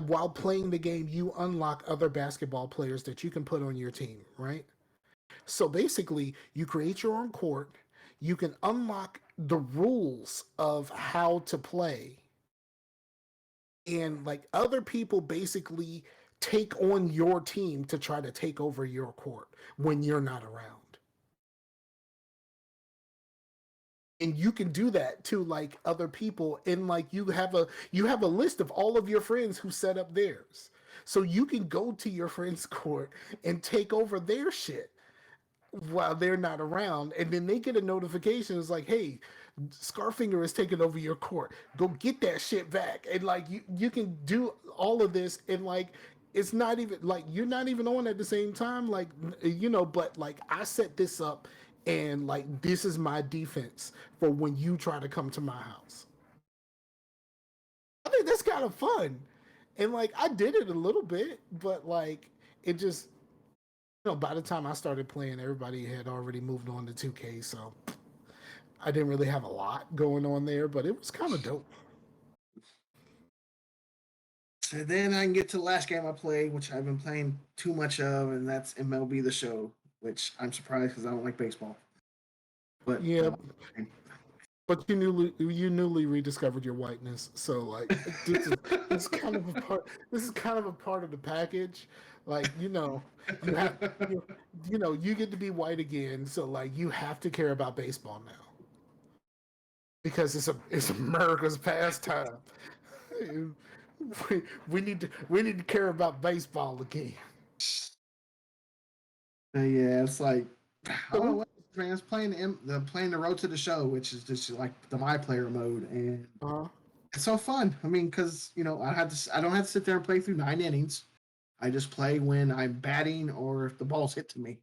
while playing the game, you unlock other basketball players that you can put on your team, right? So basically, you create your own court, you can unlock the rules of how to play, and like other people basically take on your team to try to take over your court when you're not around. And you can do that to like other people, and like you have a list of all of your friends who set up theirs. So you can go to your friend's court and take over their shit while they're not around, and then they get a notification. It's like, hey, Scarfinger is taking over your court. Go get that shit back. And like you can do all of this, and like it's not even like you're not even on at the same time, like but like I set this up, and like this is my defense for when you try to come to my house. I think that's kind of fun. And like I did it a little bit, but like it just by the time I started playing, everybody had already moved on to 2K, so I didn't really have a lot going on there, but it was kind of dope. So then I can get to the last game I played, which I've been playing too much of, and that's MLB The Show, which I'm surprised because I don't like baseball. But yeah, but you newly rediscovered your whiteness, so like this is kind of a part. This is kind of a part of the package. Like you have you get to be white again, so like you have to care about baseball now because it's America's pastime. We need to care about baseball again. Yeah, it's like I don't know what man. It's playing the Road to the Show, which is just like the My Player mode, and it's so fun. I mean, because I don't have to sit there and play through 9 innings. I just play when I'm batting or if the ball's hit to me.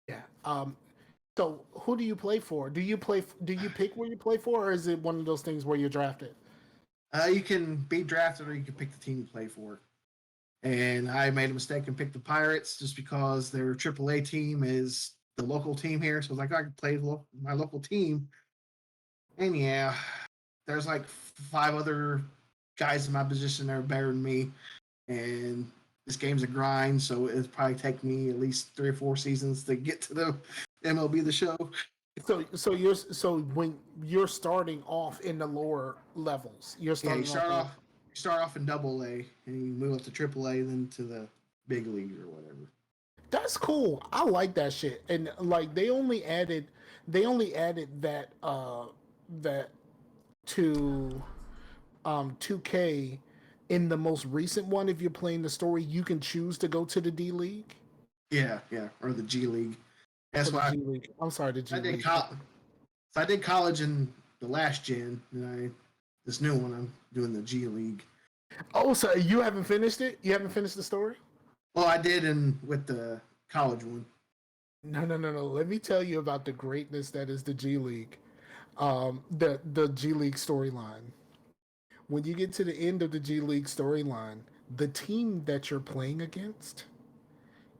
Yeah. So who do you play for? Do you pick where you play for, or is it one of those things where you're drafted? You can be drafted or you can pick the team you play for. And I made a mistake and picked the Pirates just because their AAA team is the local team here. So I was like, I can play my local team. And yeah, there's like 5 other guys in my position that are better than me. And this game's a grind, so it'll probably take me at least 3 or 4 seasons to get to the MLB The Show. So when you're starting off in the lower levels, you start off in Double A and you move up to Triple A, then to the big league or whatever. That's cool. I like that shit. And like they only added that that to 2K in the most recent one. If you're playing the story, you can choose to go to the D League. Yeah, or the G League. That's why G League. I'm sorry, the G League. I did college in the last gen, and this new one I'm doing the G League. Oh, so you haven't finished it? You haven't finished the story? Well, I did with the college one. No. Let me tell you about the greatness that is the G League. The G League storyline. When you get to the end of the G League storyline, the team that you're playing against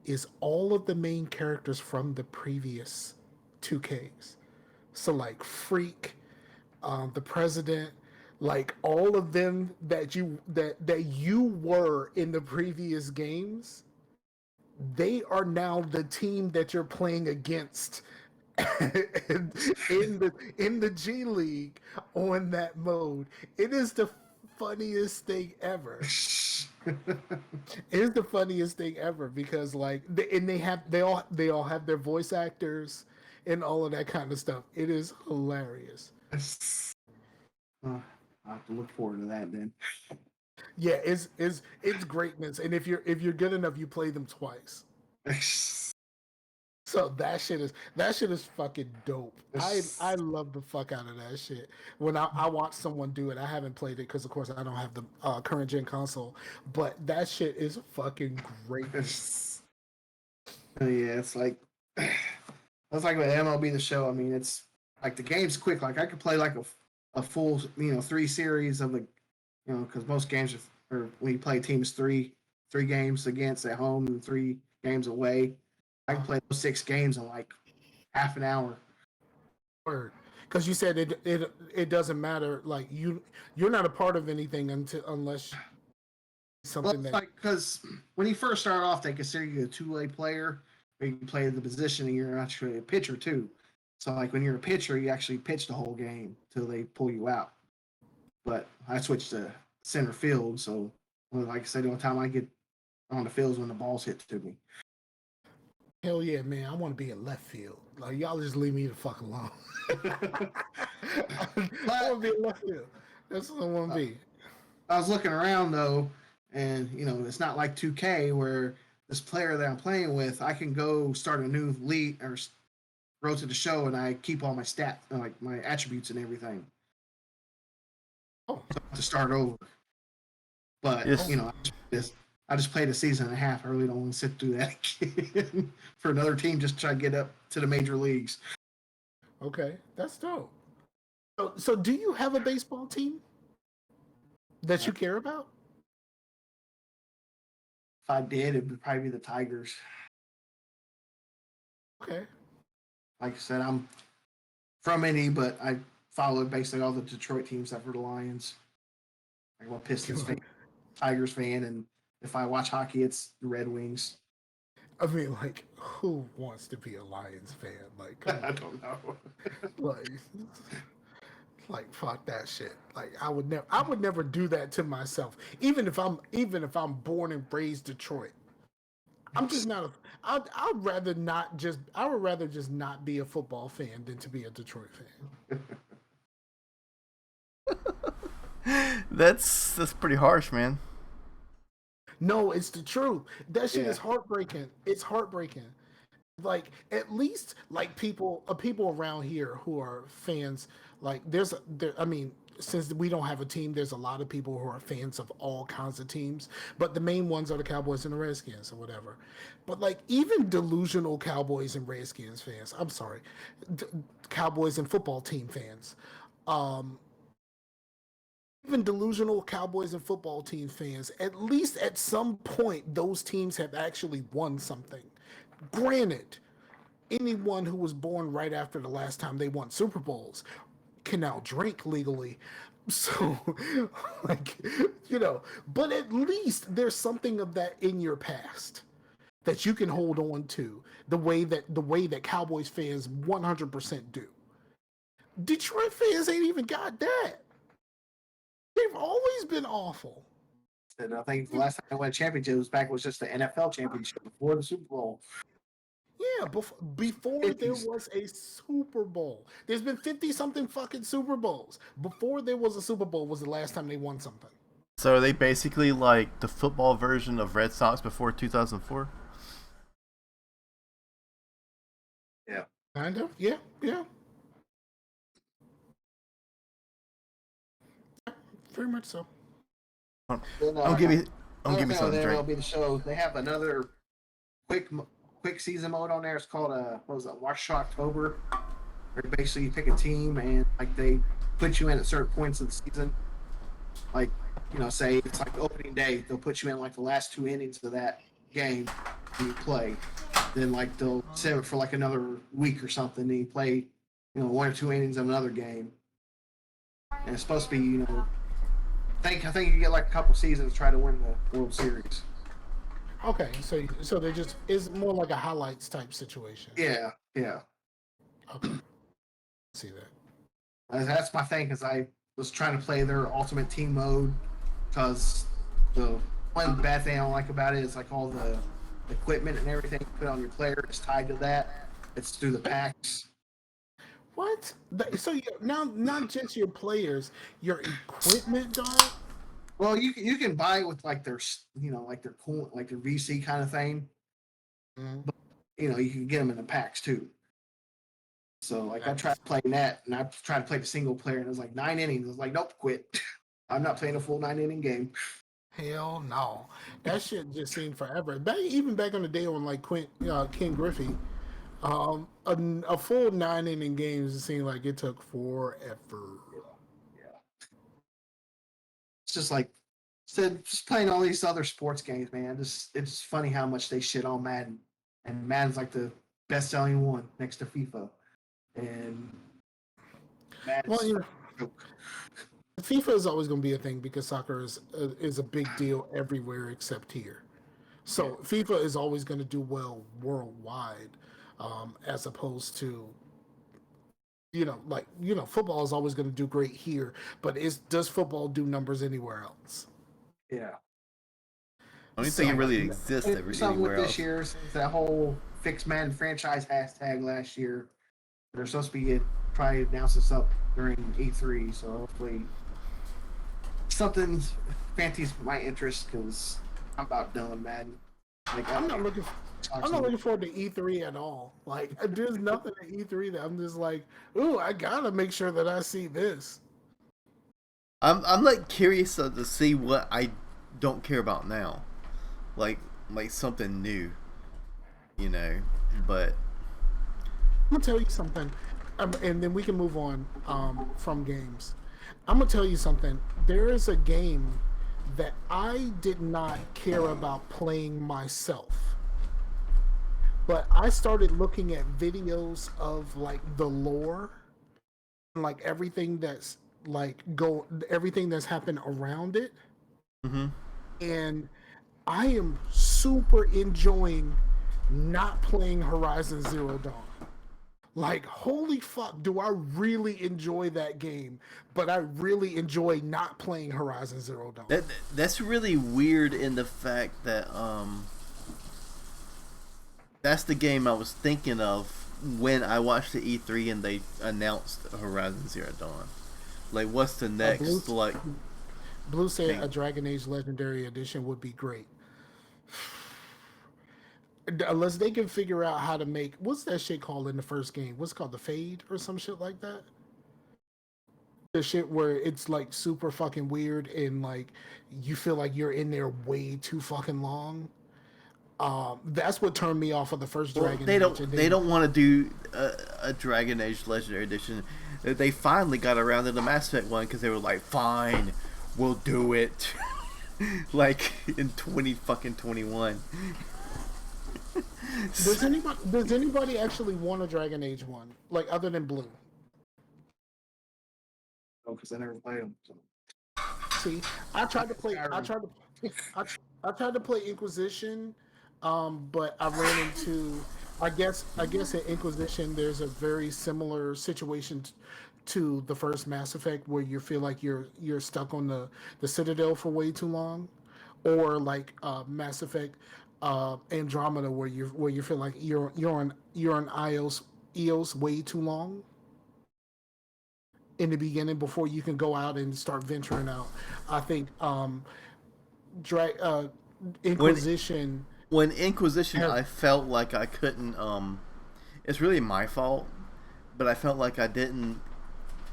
is all of the main characters from the previous 2Ks. So like Freak, the President, like all of them that you were in the previous games, they are now the team that you're playing against in the G League on that mode. It is the funniest thing ever. It is the funniest thing ever because like they all have their voice actors and all of that kind of stuff. It is hilarious. I'll have to look forward to that then. Yeah, it's greatness, and if you're good enough, you play them twice. So that shit is fucking dope. I love the fuck out of that shit. When I watch someone do it, I haven't played it because of course I don't have the current gen console, but that shit is fucking great. Yeah, it's like that's like with MLB The Show. I mean, it's like the game's quick. Like I could play like a full 3 series of because most games or when you play teams three games against at home and 3 games away, I can play those 6 games in like half an hour. Word. Because you said it doesn't matter. Like you're not a part of anything unless Well, something it's that. like because when you first start off, they consider you a two-way player. Where you play the position, and you're actually a pitcher too. So like when you're a pitcher, you actually pitch the whole game till they pull you out. But I switched to center field, so like I said, the only time I get on the field is when the ball's hit to me. Hell yeah, man! I want to be in left field. Like y'all just leave me the fuck alone. I want to be in left field. That's what I want to be. I was looking around though, and it's not like 2K where this player that I'm playing with, I can go start a new league or road to the show, and I keep all my stats, like my attributes and everything. Oh, So I have to start over. But Yes. I just played a season and a half. I really don't want to sit through that again for another team just to try to get up to the major leagues. okay, that's dope. So do you have a baseball team that you care about? If I did, it would probably be the Tigers. Okay. Like I said, I'm from Indy, but I followed basically all the Detroit teams except for the Lions. I'm a Pistons fan, Tigers fan, and if I watch hockey, it's the Red Wings. I mean, like, who wants to be a Lions fan? Like, come I on. don't know. like, fuck that shit. Like, I would never do that to myself. Even if I'm born and raised Detroit, I'm just not a. I would rather just not be a football fan than to be a Detroit fan. That's pretty harsh, man. No, it's the truth. That shit Yeah. is heartbreaking. It's heartbreaking. Like at least like people around here who are fans. Like I mean, since we don't have a team, there's a lot of people who are fans of all kinds of teams. But the main ones are the Cowboys and the Redskins or whatever. But like even delusional Cowboys and Redskins fans. I'm sorry, Cowboys and football team fans. Um, Even delusional Cowboys and football team fans, at least at some point, those teams have actually won something. Granted, anyone who was born right after the last time they won Super Bowls can now drink legally. So, like, but at least there's something of that in your past that you can hold on to the way that Cowboys fans 100% do. Detroit fans ain't even got that. They've always been awful. And I think the last time I won a championship was just the NFL championship before the Super Bowl. Yeah, before there was a Super Bowl. There's been 50-something fucking Super Bowls. Before there was a Super Bowl was the last time they won something. So are they basically like the football version of Red Sox before 2004? Yeah. Kind of, yeah. Very much so. I'll give me something to there will drink. be the show. They have another quick season mode on there. It's called what was it, Watch October. Where basically you pick a team and like they put you in at certain points of the season. Like say it's like opening day, they'll put you in like the last 2 innings of that game and you play. Then like they'll save it for like another week or something. And you play 1 or 2 innings of another game. And it's supposed to be I think you get like a couple seasons to try to win the World Series. Okay, so they just it's more like a highlights type situation. Yeah. Okay. See that. That's my thing because I was trying to play their Ultimate Team mode because the one bad thing I don't like about it is like all the equipment and everything you put on your player is tied to that. It's through the packs. What? So now not just your players, your equipment, dog. Well, you can buy it with like their like their cool like their VC kind of thing. Mm-hmm. But, you can get them in the packs too. So like I tried playing that and I tried to play the single player and it was like 9 innings. I was like, nope, quit. I'm not playing a full 9-inning game. Hell no. That shit just seemed forever. Even back in the day when like Ken Griffey, a full 9-inning games it seemed like it took forever. Yeah. It's just like instead just playing all these other sports games, man. It's funny how much they shit on Madden, and Madden's like the best selling one next to FIFA, and Well, Madden's you know, FIFA is always going to be a thing because soccer is a big deal everywhere except here. yeah, So FIFA is always going to do well worldwide, as opposed to football is always going to do great here, but does football do numbers anywhere else? yeah. I don't So think it really exists Something with anywhere this else. year since that whole fixed Madden franchise hashtag last year. They're supposed to be probably announce this up during E3, so hopefully something fancies my interest because I'm about done with Madden. Like I'm not looking. I'm not looking forward to E3 at all. Like, there's nothing at E3 that I'm just like, ooh, I gotta make sure that I see this. I'm like curious to see what I don't care about now, like something new, you know. But I'm gonna tell you something, and then we can move on from games. I'm gonna tell you something. There is a game that I did not care about playing myself, but I started looking at videos of like the lore, like everything that's happened around it, mm-hmm. and I am super enjoying not playing Horizon Zero Dawn. Like, holy fuck, do I really enjoy that game, but I really enjoy not playing Horizon Zero Dawn. That's really weird in the fact that that's the game I was thinking of when I watched the E3 and they announced Horizon Zero Dawn. Like, what's the next Blue said thing? a Dragon Age Legendary Edition would be great. Unless they can figure out how to make, what's that shit called in the first game? What's it called, the Fade or some shit like that? The shit where it's like super fucking weird and like you feel like you're in there way too fucking long. That's what turned me off of the first Dragon Age. They don't want to do a Dragon Age Legendary Edition. They finally got around to the Mass Effect one because they were like, fine, we'll do it. Like in 2021. Does anybody actually want a Dragon Age one, like other than Blue? Oh, because I never played them. So. See, I tried to play. I tried to play Inquisition, but I ran into. I guess at Inquisition there's a very similar situation to the first Mass Effect where you feel like you're stuck on the Citadel for way too long, or like Mass Effect Andromeda where you feel like you're on Eos way too long in the beginning before you can go out and start venturing out. I think Inquisition. When Inquisition, I felt like I couldn't. It's really my fault, but I felt like I didn't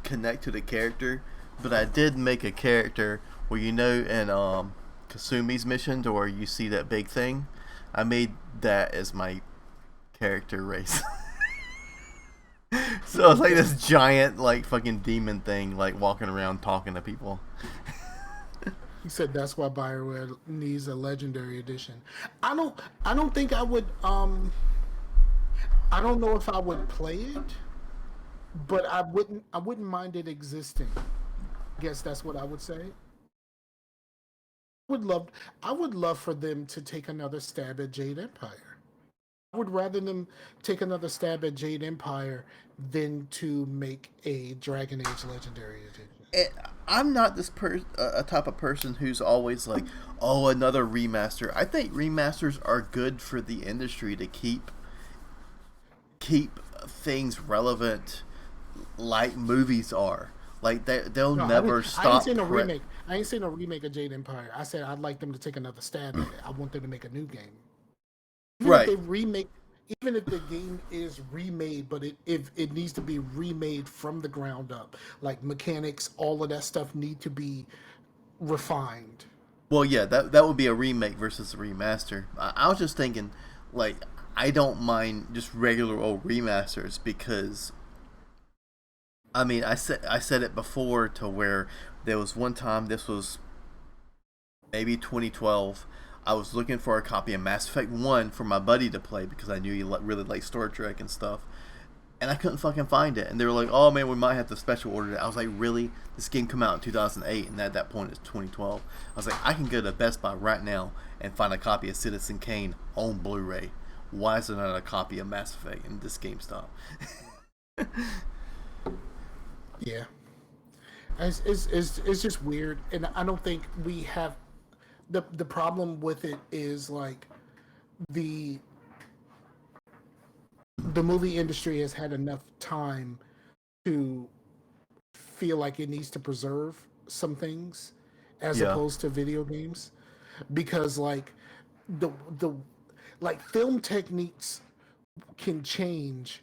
connect to the character. But I did make a character where in Kasumi's mission, or you see that big thing. I made that as my character race. So it's like this giant, like fucking demon thing, like walking around talking to people. He said that's why BioWare needs a legendary edition. I don't think I would. I don't know if I would play it, but I wouldn't mind it existing. I guess that's what I would say. I would love for them to take another stab at Jade Empire. I would rather them take another stab at Jade Empire than to make a Dragon Age Legendary Edition. I'm not this a type of person who's always like, oh, another remaster. I think remasters are good for the industry to keep things relevant, like movies are. Like they'll never stop. I ain't seen a remake. I ain't seen a remake of Jade Empire. I said I'd like them to take another stab at it. I want them to make a new game. Even if they remake, even if the game is remade, but it needs to be remade from the ground up. Like mechanics, all of that stuff need to be refined. Well, yeah, that would be a remake versus a remaster. I was just thinking, like, I don't mind just regular old remasters because, I mean, I said it before to where there was one time, this was maybe 2012. I was looking for a copy of Mass Effect 1 for my buddy to play because I knew he really liked Star Trek and stuff. And I couldn't fucking find it. And they were like, oh man, we might have to special order it. I was like, really? This game came out in 2008, and at that point it's 2012. I was like, I can go to Best Buy right now and find a copy of Citizen Kane on Blu-ray. Why is there not a copy of Mass Effect in this GameStop? Yeah. It's just weird. And I don't think we have... The problem with it is, like, the movie industry has had enough time to feel like it needs to preserve some things as opposed to video games, because like the like film techniques can change,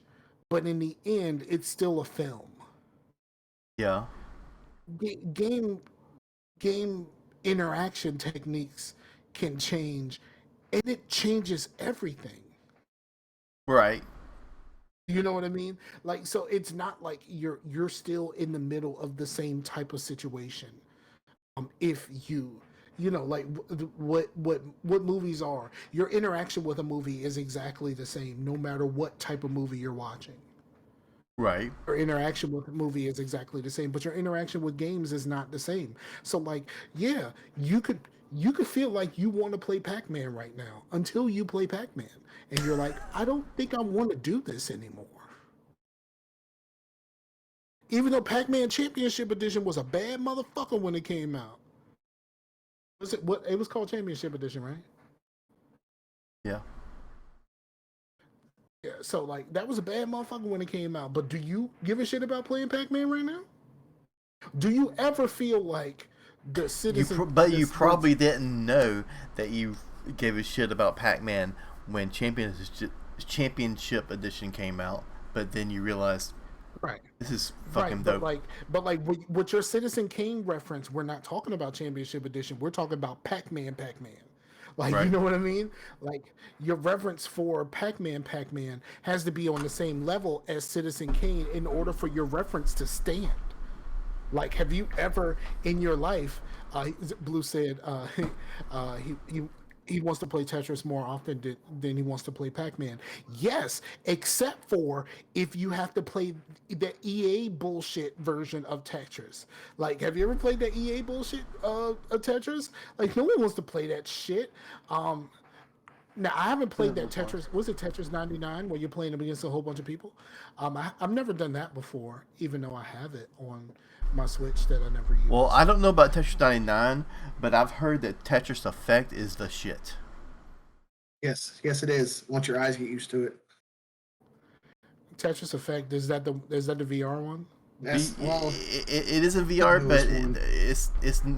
but in the end it's still a film. Yeah. Game interaction techniques can change, and it changes everything. Right. You know what I mean? Like, so it's not like you're still in the middle of the same type of situation. If you know, like what movies are, your interaction with a movie is exactly the same, no matter what type of movie you're watching. Right. Your interaction with a movie is exactly the same, but your interaction with games is not the same. So, like, yeah, you could feel like you want to play Pac-Man right now until you play Pac-Man, and you're like, I don't think I want to do this anymore. Even though Pac-Man Championship Edition was a bad motherfucker when it came out. Was it what it was called? Championship Edition, right? Yeah. Yeah, so like that was a bad motherfucker when it came out. But do you give a shit about playing Pac-Man right now? Do you ever feel like the citizen? You probably didn't know that you gave a shit about Pac-Man when Championship Edition came out, but then you realized, right, this is fucking dope. But with your Citizen Kane reference, we're not talking about Championship Edition. We're talking about Pac-Man. Like, right. You know what I mean? Like, your reverence for Pac-Man has to be on the same level as Citizen Kane in order for your reference to stand. Like, have you ever in your life, Blue said he wants to play Tetris more often than he wants to play Pac-Man. Yes, except for if you have to play the EA bullshit version of Tetris. Like, have you ever played the EA bullshit of Tetris? Like, no one wants to play that shit. Now, I haven't played that Tetris. Was it Tetris 99 where you're playing against a whole bunch of people? I've never done that before, even though I have it on my Switch that I never use. Well, I don't know about Tetris 99, but I've heard that Tetris Effect is the shit. Yes, it is. Once your eyes get used to it. Tetris Effect, is that the VR one? Yes, well, it is in VR, but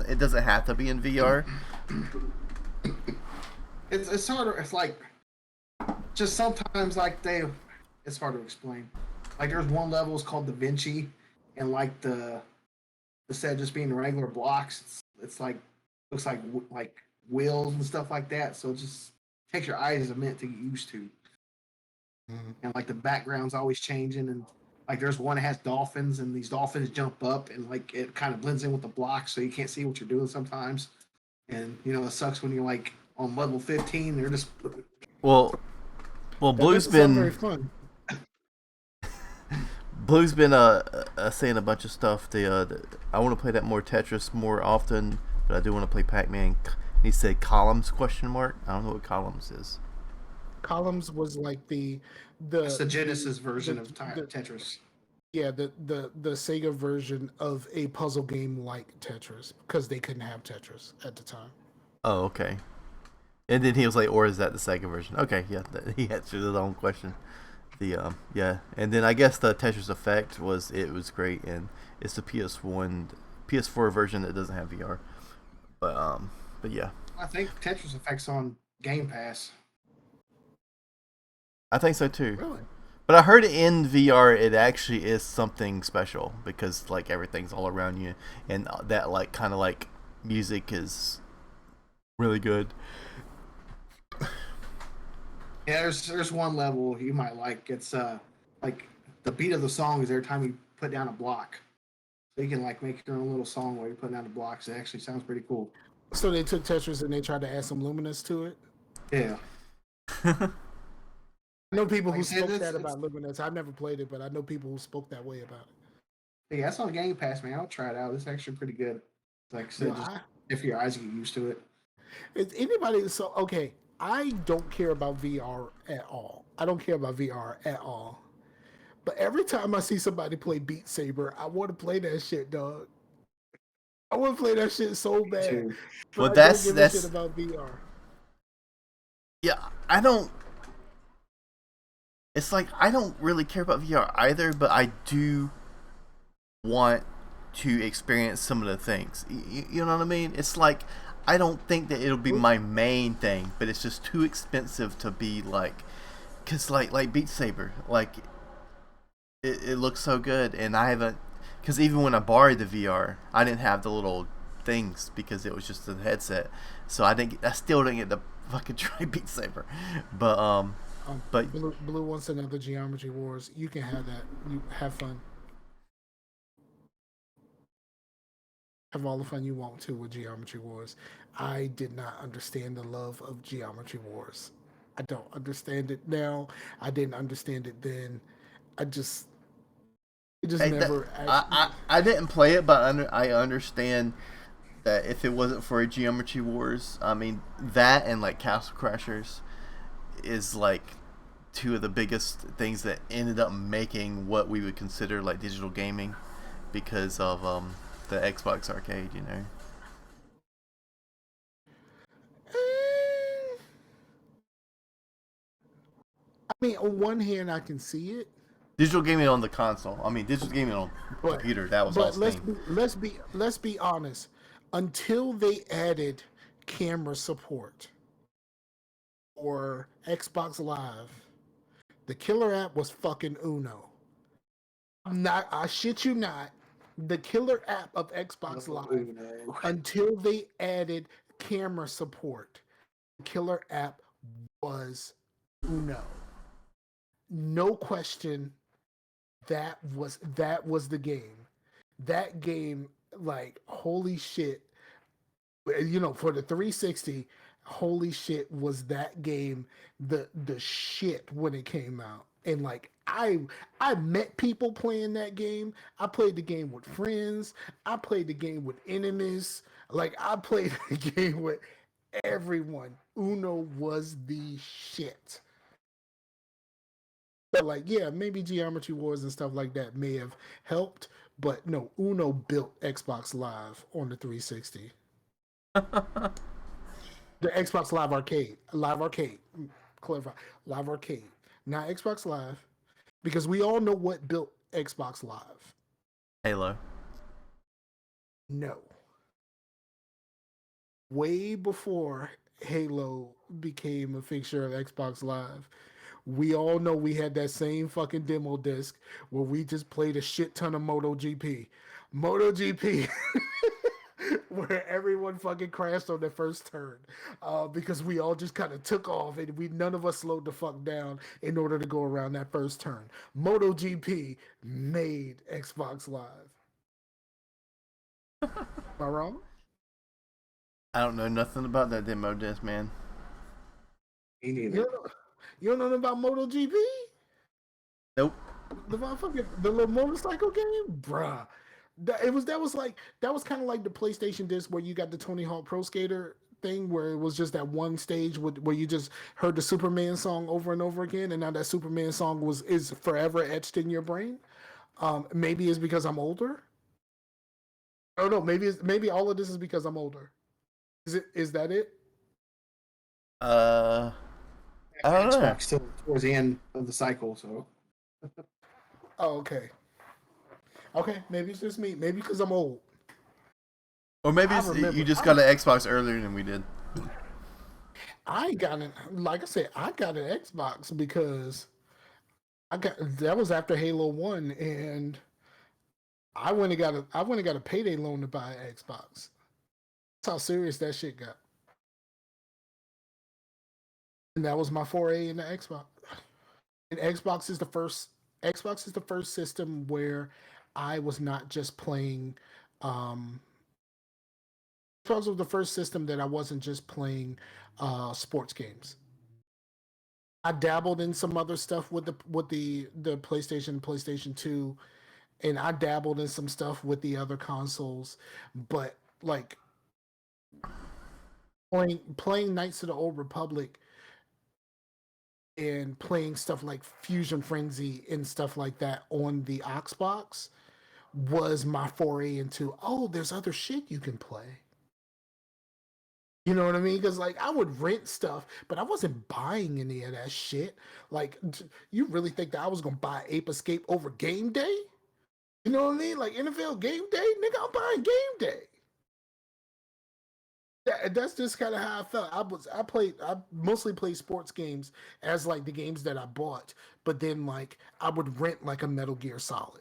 it doesn't have to be in VR. It's harder. It's like just sometimes like it's hard to explain. Like there's one level is called Da Vinci, and like instead of just being regular blocks, it's like looks like wheels and stuff like that. So it just takes your eyes a minute to get used to. Mm-hmm. And like the background's always changing, and like there's one that has dolphins, and these dolphins jump up, and like it kind of blends in with the blocks, so you can't see what you're doing sometimes. And you know it sucks when you're like on level 15. They're just well, Blue's been very fun. Blue's been saying a bunch of stuff. I want to play that more Tetris more often, but I do want to play Pac-Man. He said columns ? I don't know what columns is. Columns was like it's the Genesis version of Tetris. Yeah, the Sega version of a puzzle game like Tetris, because they couldn't have Tetris at the time. Oh, okay. And then he was like, or is that the Sega version? Okay, yeah, he answered his own question. Yeah, and then I guess the Tetris Effect was great, and it's the PS4 version that doesn't have VR. But yeah. I think Tetris Effect's on Game Pass. I think so too. Really? But I heard in VR it actually is something special because like everything's all around you, and that like kind of like music is really good. Yeah, there's one level you might like. It's like the beat of the song is every time you put down a block. So you can like make your own little song while you're putting down the blocks. It actually sounds pretty cool. So they took Tetris and they tried to add some luminous to it. Yeah. I know people Like who I said, spoke that about luminous. I've never played it, but I know people who spoke that way about it. yeah, that's on Game Pass, man. I'll try it out. It's actually pretty good. Like I said, just if your eyes get used to it. Is anybody so okay? I don't care about VR at all. I don't care about VR at all. But every time I see somebody play Beat Saber, I want to play that shit, dog. I want to play that shit so bad, Too. but Well, I don't that's give a shit about VR. yeah. I don't. It's like I don't really care about VR either, but I do want to experience some of the things. You know what I mean? It's like I don't think that it'll be my main thing, but it's just too expensive to be like, cause like Beat Saber, like it looks so good, and I haven't. Cause even when I borrowed the VR, I didn't have the little things because it was just the headset, so I still didn't get to fucking try Beat Saber, but but Blue wants another Geometry Wars. You can have that. You have fun. Have all the fun you want to with Geometry Wars. I did not understand the love of Geometry Wars. I don't understand it now. I didn't understand it then. I just it just hey, never actually. I didn't play it, but I understand that if it wasn't for a Geometry Wars, I mean that and like Castle Crashers is like two of the biggest things that ended up making what we would consider like digital gaming because of the Xbox Arcade, you know. Eh, I mean, on one hand, I can see it, Digital gaming on the console. I mean, digital gaming on but computer. That was all Steam. let's be honest. Until they added camera support or Xbox Live, the killer app was fucking Uno. I shit you not. The killer app of Xbox Live, No. until they added camera support, the killer app was Uno. No question, that was the game. That game, like, holy shit. For the 360, holy shit, was that game the shit when it came out. And like I met people playing that game. I played the game with friends. I played the game with enemies. Like, I played the game with everyone. Uno was the shit. So, like, yeah, maybe Geometry Wars and stuff like that may have helped, but no, Uno built Xbox Live on the 360. The Xbox Live Arcade, clarify, Live Arcade, not Xbox Live, because we all know what built Xbox Live. Halo. No, way before Halo became a fixture of Xbox Live, we all know we had that same fucking demo disc where we just played a shit ton of MotoGP. MotoGP, where everyone fucking crashed on their first turn, because we all just kind of took off and none of us slowed the fuck down in order to go around that first turn. MotoGP made Xbox Live. Am I wrong? I don't know nothing about that demo disc, man. Me neither. You don't know nothing about MotoGP? Nope. The little motorcycle game, bruh. That was kind of like the PlayStation disc where you got the Tony Hawk Pro Skater thing, where it was just that one stage where you just heard the Superman song over and over again, and now that Superman song is forever etched in your brain. Maybe it's because I'm older. Oh no, maybe all of this is because I'm older. Is that it? Uh, I don't know. Xbox still towards the end of the cycle, so Oh, okay. Okay, maybe it's just me. Maybe because I'm old. Or maybe I it's, remember. you just got an Xbox earlier than we did. I got it. Like I said, I got an Xbox because that was after Halo 1, and I went and got a payday loan to buy an Xbox. That's how serious that shit got. And that was my foray into Xbox. And Xbox is the first system where I was not just playing um Xbox was the first system that I wasn't just playing sports games. I dabbled in some other stuff with the PlayStation 2, and I dabbled in some stuff with the other consoles, but like playing Knights of the Old Republic and playing stuff like Fusion Frenzy and stuff like that on the Xbox was my foray into, oh, there's other shit you can play. You know what I mean? Because like I would rent stuff, but I wasn't buying any of that shit. Like, you really think that I was gonna buy Ape Escape over Game Day? You know what I mean? Like NFL Game Day, nigga, I'm buying Game Day. That's just kind of how I felt. I mostly played sports games as like the games that I bought, but then like I would rent like a Metal Gear Solid.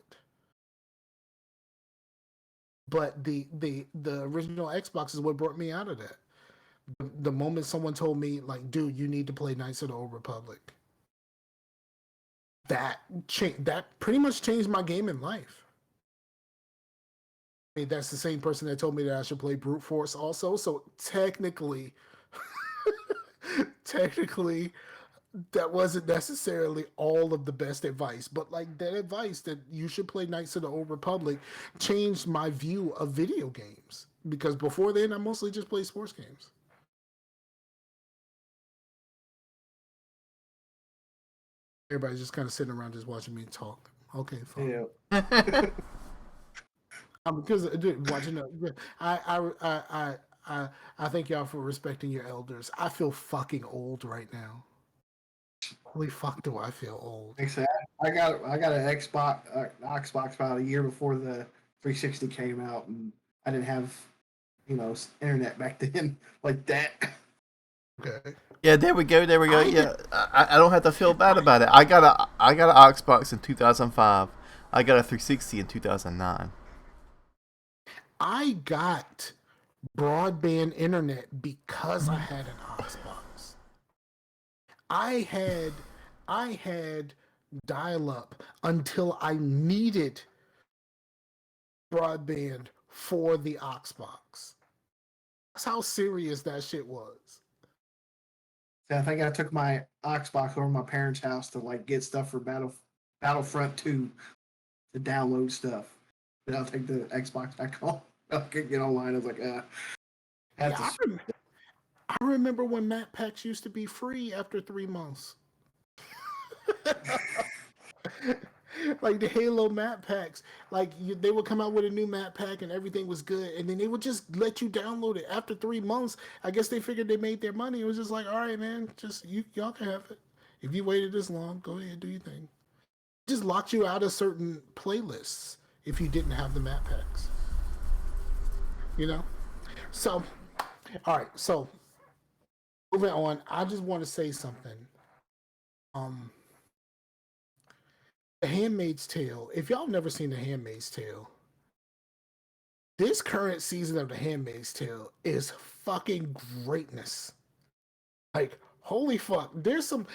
But the original Xbox is what brought me out of that. The moment someone told me like, dude, you need to play Knights of the Old Republic, that pretty much changed my gaming life. I mean, that's the same person that told me that I should play Brute Force also. So technically, technically, that wasn't necessarily all of the best advice, but like that advice that you should play Knights of the Old Republic changed my view of video games. Because before then, I mostly just played sports games. Everybody's just kind of sitting around just watching me talk. Okay, fine. Yeah. Because watching I thank y'all for respecting your elders. I feel fucking old right now. Holy fuck, do I feel old? I got an Xbox about a year before the 360 came out, and I didn't have internet back then like that. Okay. Yeah, there we go. There we go. Yeah, I don't have to feel bad about it. I got an Xbox in 2005. I got a 360 in 2009. I got broadband internet because I had an Xbox. I had dial up until I needed broadband for the Xbox. That's how serious that shit was. So I think I took my Xbox over to my parents' house to like get stuff for Battlefront 2 to download stuff. But I'll take the Xbox back home. I could get online. I was like, I remember when map packs used to be free after 3 months. Like the Halo map packs, they would come out with a new map pack and everything was good, and then they would just let you download it after 3 months. I guess they figured they made their money. It was just like, all right, man, just y'all can have it. If you waited this long, go ahead, do your thing. Just locked you out of certain playlists if you didn't have the map packs. You know. So, all right. So, moving on. I just want to say something. Um, The Handmaid's Tale. If y'all never seen The Handmaid's Tale, this current season of The Handmaid's Tale is fucking greatness. Like, holy fuck. There's some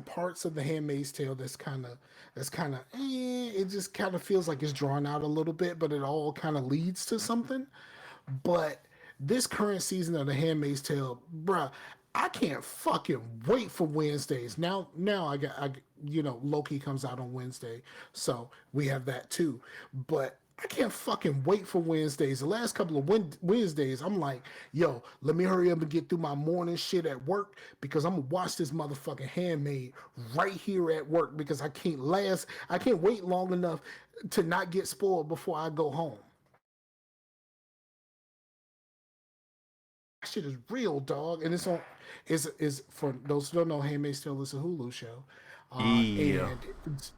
parts of The Handmaid's Tale that's kind of it just kind of feels like it's drawn out a little bit, but it all kind of leads to something. But this current season of The Handmaid's Tale, bruh, I can't fucking wait for Wednesdays. Now Loki comes out on Wednesday, so we have that too. But I can't fucking wait for Wednesdays. The last couple of Wednesdays, I'm like, yo, let me hurry up and get through my morning shit at work because I'm gonna watch this motherfucking Handmaid right here at work because I can't wait long enough to not get spoiled before I go home. That shit is real, dog, and it's on. Is for those who don't know, Handmaid's Tale is a Hulu show, Yeah. and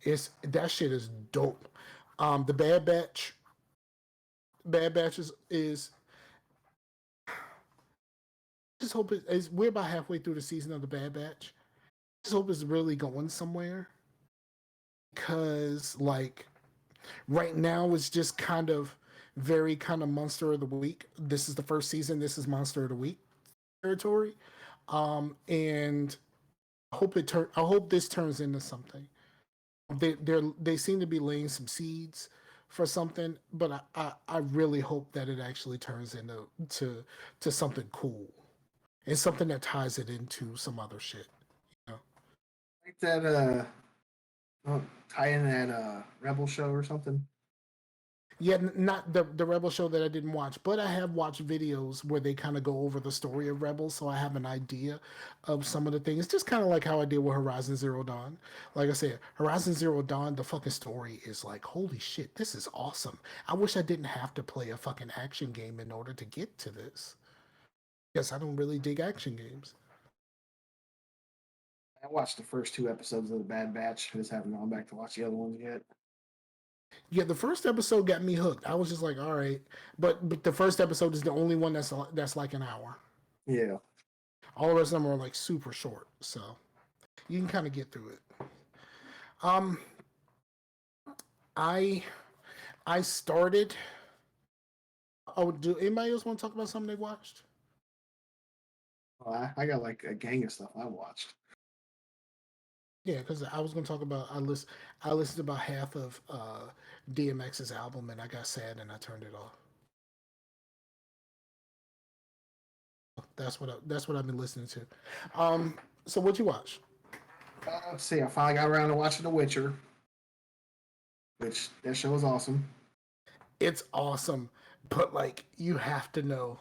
it's that shit is dope. The Bad Batch is just hope we're about halfway through the season of the Bad Batch. Just hope it's really going somewhere because like right now it's just kind of Monster of the Week. This is the first season. This is Monster of the Week territory, and I hope this turns into something. They seem to be laying some seeds for something, but I really hope that it actually turns into to something cool and something that ties it into some other shit. You know? Like that tie in that Rebel show or something. Yeah, not the Rebel show that I didn't watch, but I have watched videos where they kind of go over the story of Rebels, so I have an idea of some of the things. Just kind of like how I did with Horizon Zero Dawn. Like I said, Horizon Zero Dawn, the fucking story is like, holy shit, this is awesome. I wish I didn't have to play a fucking action game in order to get to this. Yes, I don't really dig action games. I watched the first 2 episodes of the Bad Batch. I just haven't gone back to watch the other ones yet. Yeah, the first episode got me hooked. I was just like, all right, but the first episode is the only one that's like an hour. Yeah. All the rest of them are like super short, so you can kind of get through it. Um, I I started. Oh, do anybody else want to talk about something they watched? Well, I got like a gang of stuff I watched. Yeah, because I was going to talk about I listened to about half of DMX's album and I got sad and I turned it off. That's what I've been listening to. So what you watch? Let's see. I finally got around to watching The Witcher, which that show is awesome. It's awesome, but like you have to know.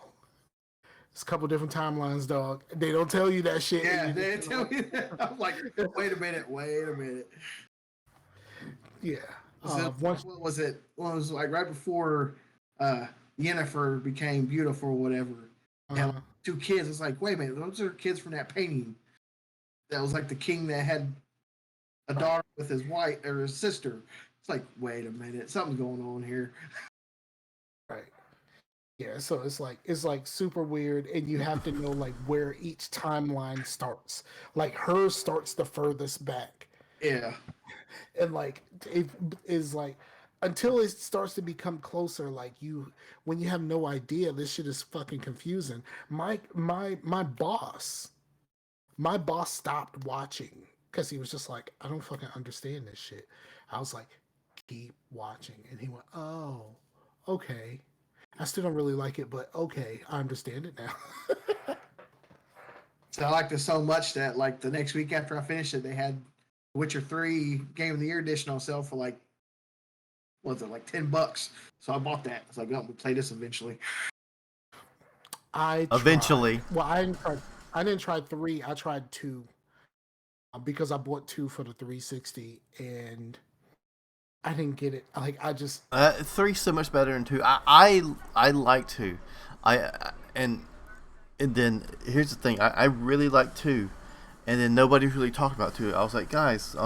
It's a couple different timelines, dog. They don't tell you that shit. Yeah, they tell me that. I'm like, wait a minute. Yeah. What was it? Well, it was like right before Yennefer became beautiful or whatever. And like, 2 kids. It's like, wait a minute, those are kids from that painting. That was like the king that had a daughter with his wife or his sister. It's like, wait a minute, something's going on here. Right. Yeah, so it's like super weird, and you have to know like where each timeline starts. Like hers starts the furthest back, Yeah. and like it is like until it starts to become closer. Like when you have no idea, this shit is fucking confusing. My boss stopped watching because he was just like, I don't fucking understand this shit. I was like, keep watching, and he went, oh, okay. I still don't really like it, but okay, I understand it now. So I liked it so much that like the next week after I finished it, they had Witcher 3 Game of the Year edition on sale for like, what was it, like $10. So I bought that. It's like, oh, we'll play this eventually. Eventually. Well, I didn't try 3. I tried 2 because I bought 2 for the 360, and I didn't get it. Like I just 3's so much better than 2. I like 2. And then here's the thing. I really like 2, and then nobody's really talked about 2. I was like, guys,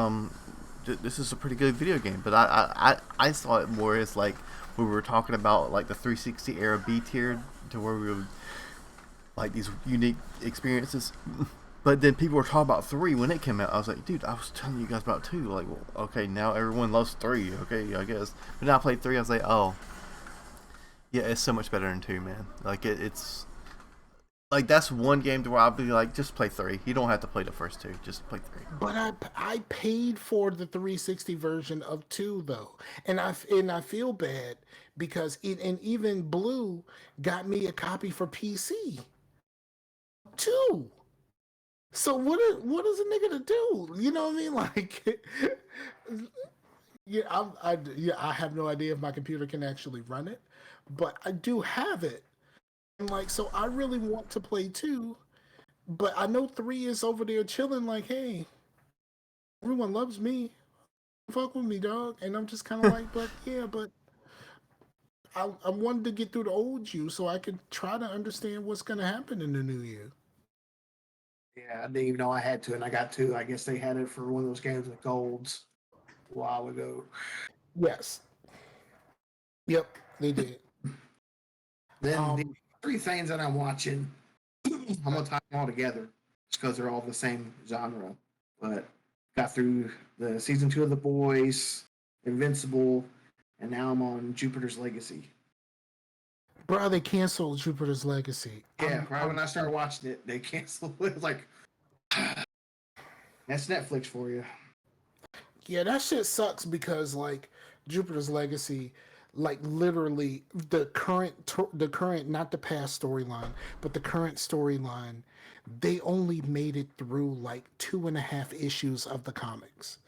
this is a pretty good video game. But I saw it more as like we were talking about like the 360 era B tier, to where we would like these unique experiences. But then people were talking about 3 when it came out. I was like, dude, I was telling you guys about 2. Like, well, okay, now everyone loves 3. Okay, I guess. But now I played 3. I was like, oh, yeah, it's so much better than 2, man. Like it's like that's one game to where I'll be like, just play 3. You don't have to play the first 2. Just play 3. But I paid for the 360 version of 2 though, and I feel bad because and even Blue got me a copy for PC 2. So what is a nigga to do? You know what I mean? Like, yeah, I have no idea if my computer can actually run it, but I do have it. And like, so I really want to play 2, but I know 3 is over there chilling. Like, hey, everyone loves me. Fuck with me, dog. And I'm just kind of like, but yeah, but I wanted to get through the old you so I could try to understand what's gonna happen in the new you. Yeah, I didn't even know I had to, and I got 2. I guess they had it for one of those games with golds a while ago. Yes. Yep, they did. Then the 3 things that I'm watching, I'm gonna tie them all together just because they're all the same genre. But got through the season 2 of The Boys, Invincible, and now I'm on Jupiter's Legacy. Bro, they canceled Jupiter's Legacy. Yeah, when I started watching it, they canceled it. It was like, that's Netflix for you. Yeah, that shit sucks because like Jupiter's Legacy, like literally the current, not the past storyline, but the current storyline, they only made it through like 2.5 issues of the comics.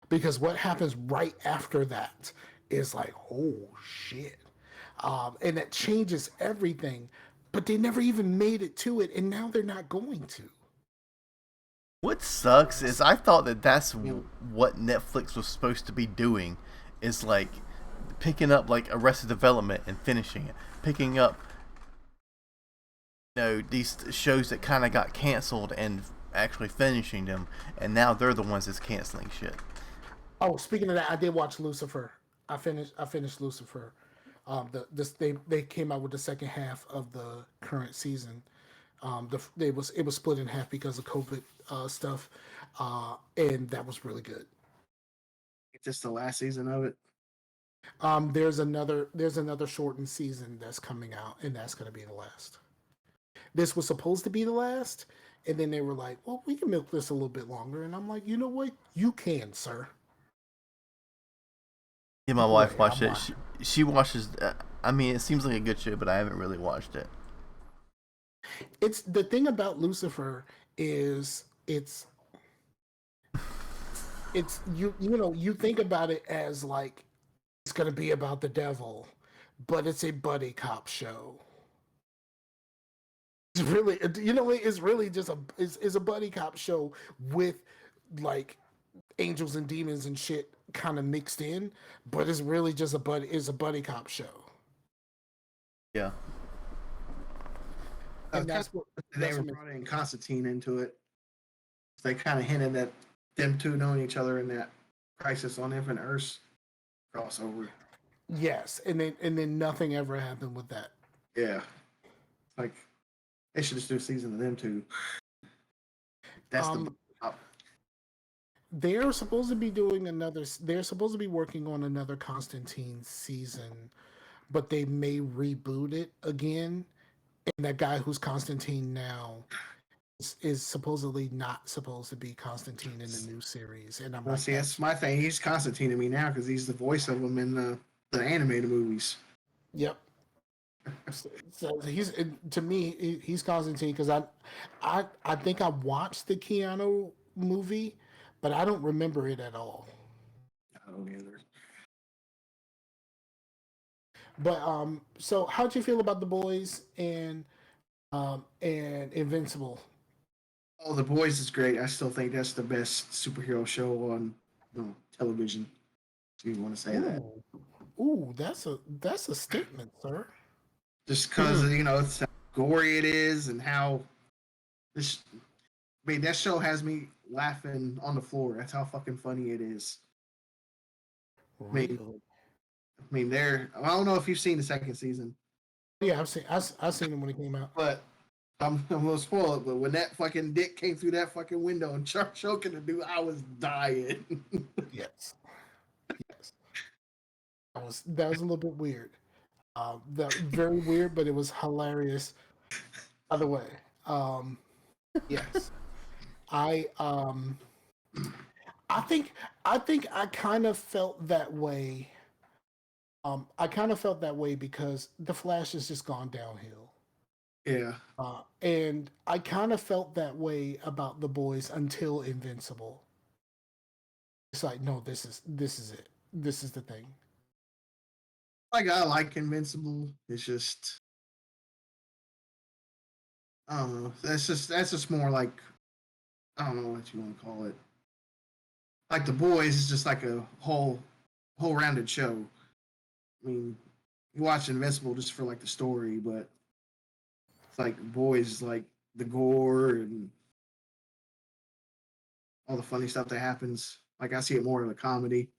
Because what happens right after that is like, oh shit. And that changes everything. But they never even made it to it, and now they're not going to. What sucks is I thought that that's You know, what Netflix was supposed to be doing, is like picking up like Arrested Development and finishing it, picking up these shows that kind of got canceled and actually finishing them, and now they're the ones that's canceling shit. Oh, speaking of that, I did watch Lucifer. I finished Lucifer. They came out with the second half of the current season. It was split in half because of COVID stuff, and that was really good. it's just the last season of it. There's another shortened season that's coming out, and that's going to be the last. This was supposed to be the last, and then they were like, "Well, we can milk this a little bit longer." And I'm like, "You know what? You can, sir." Yeah, my Either wife way, watched I'm it. on. She watches. I mean, it seems like a good show, but I haven't really watched it. It's the thing about Lucifer is it's you think about it as like it's gonna be about the devil, but it's a buddy cop show. It's really it's really just it's a buddy cop show with like angels and demons and shit kind of mixed in, but it's really just a buddy cop show, Yeah. and Kind that's what of they that's were what makes brought in Constantine into it. They kind of hinted at them two knowing each other in that Crisis on Infinite Earths crossover. yes, and then nothing ever happened with that. Yeah, like they should just do a season of them two. That's the Um, up. they're supposed to be doing another. They're supposed to be working on another Constantine season, but they may reboot it again. And that guy who's Constantine now is supposedly not supposed to be Constantine in the new series. And I'm Well, like, see, that's my thing. He's Constantine to me now because he's the voice of him in the animated movies. yep. So to me he's Constantine because I think I watched the Keanu movie, but I don't remember it at all. I don't either. But so how'd you feel about the boys and Invincible? Oh, The Boys is great. I still think that's the best superhero show on television. If you want to say that, Ooh, ooh, that's a statement, sir. just because it's how gory it is and how this. I mean, that show has me laughing on the floor. That's how fucking funny it is. I mean, Really? there. I don't know if you've seen the second season, Yeah, I've seen him when he came out. but I'm gonna spoil it. But when that fucking dick came through that fucking window and choking the dude, I was dying. Yes, yes. That was a little bit weird. That very weird, but it was hilarious. Either way, um, yes. I um, I think I kind of felt that way. I kind of felt that way because the Flash has just gone downhill. Yeah, And I kind of felt that way about the boys until Invincible. It's like, no, this is it. This is the thing. like I like Invincible. It's just I don't know. That's just more like I don't know what you want to call it. Like The Boys is just like a whole rounded show. I mean, you watch Invincible just for like the story, but it's like Boys like the gore and all the funny stuff that happens. Like I see it more of a comedy.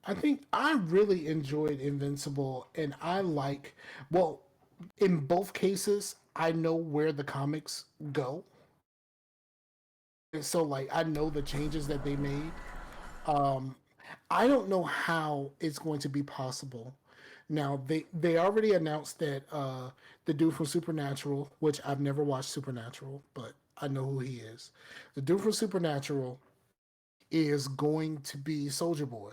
I think I really enjoyed Invincible, and well, in both cases, I know where the comics go. And so, like, I know the changes that they made. Um, I don't know how it's going to be possible. Now, they already announced that the dude from Supernatural, which I've never watched Supernatural, but I know who he is. The dude from Supernatural is going to be Soldier Boy.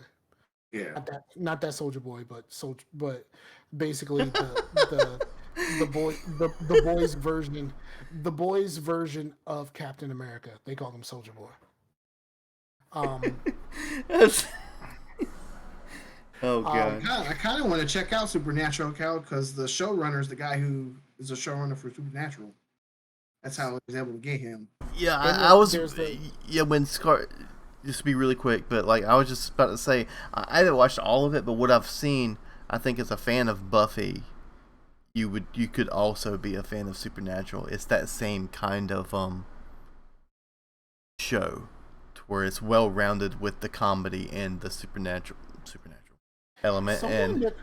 Yeah. Not that Soldier Boy, but basically the boys version of Captain America. They call him Soldier Boy. That's- oh Um, god. I kind of want to check out Supernatural, Cal, because the showrunner is the guy who is a showrunner for Supernatural. That's how I was able to get him. Yeah, And I was. there's the Yeah, when Scar. Just to be really quick, but like I was just about to say, I haven't watched all of it, but what I've seen, I think as a fan of Buffy, you could also be a fan of Supernatural. It's that same kind of show, to where it's well rounded with the comedy and the supernatural element. someone And that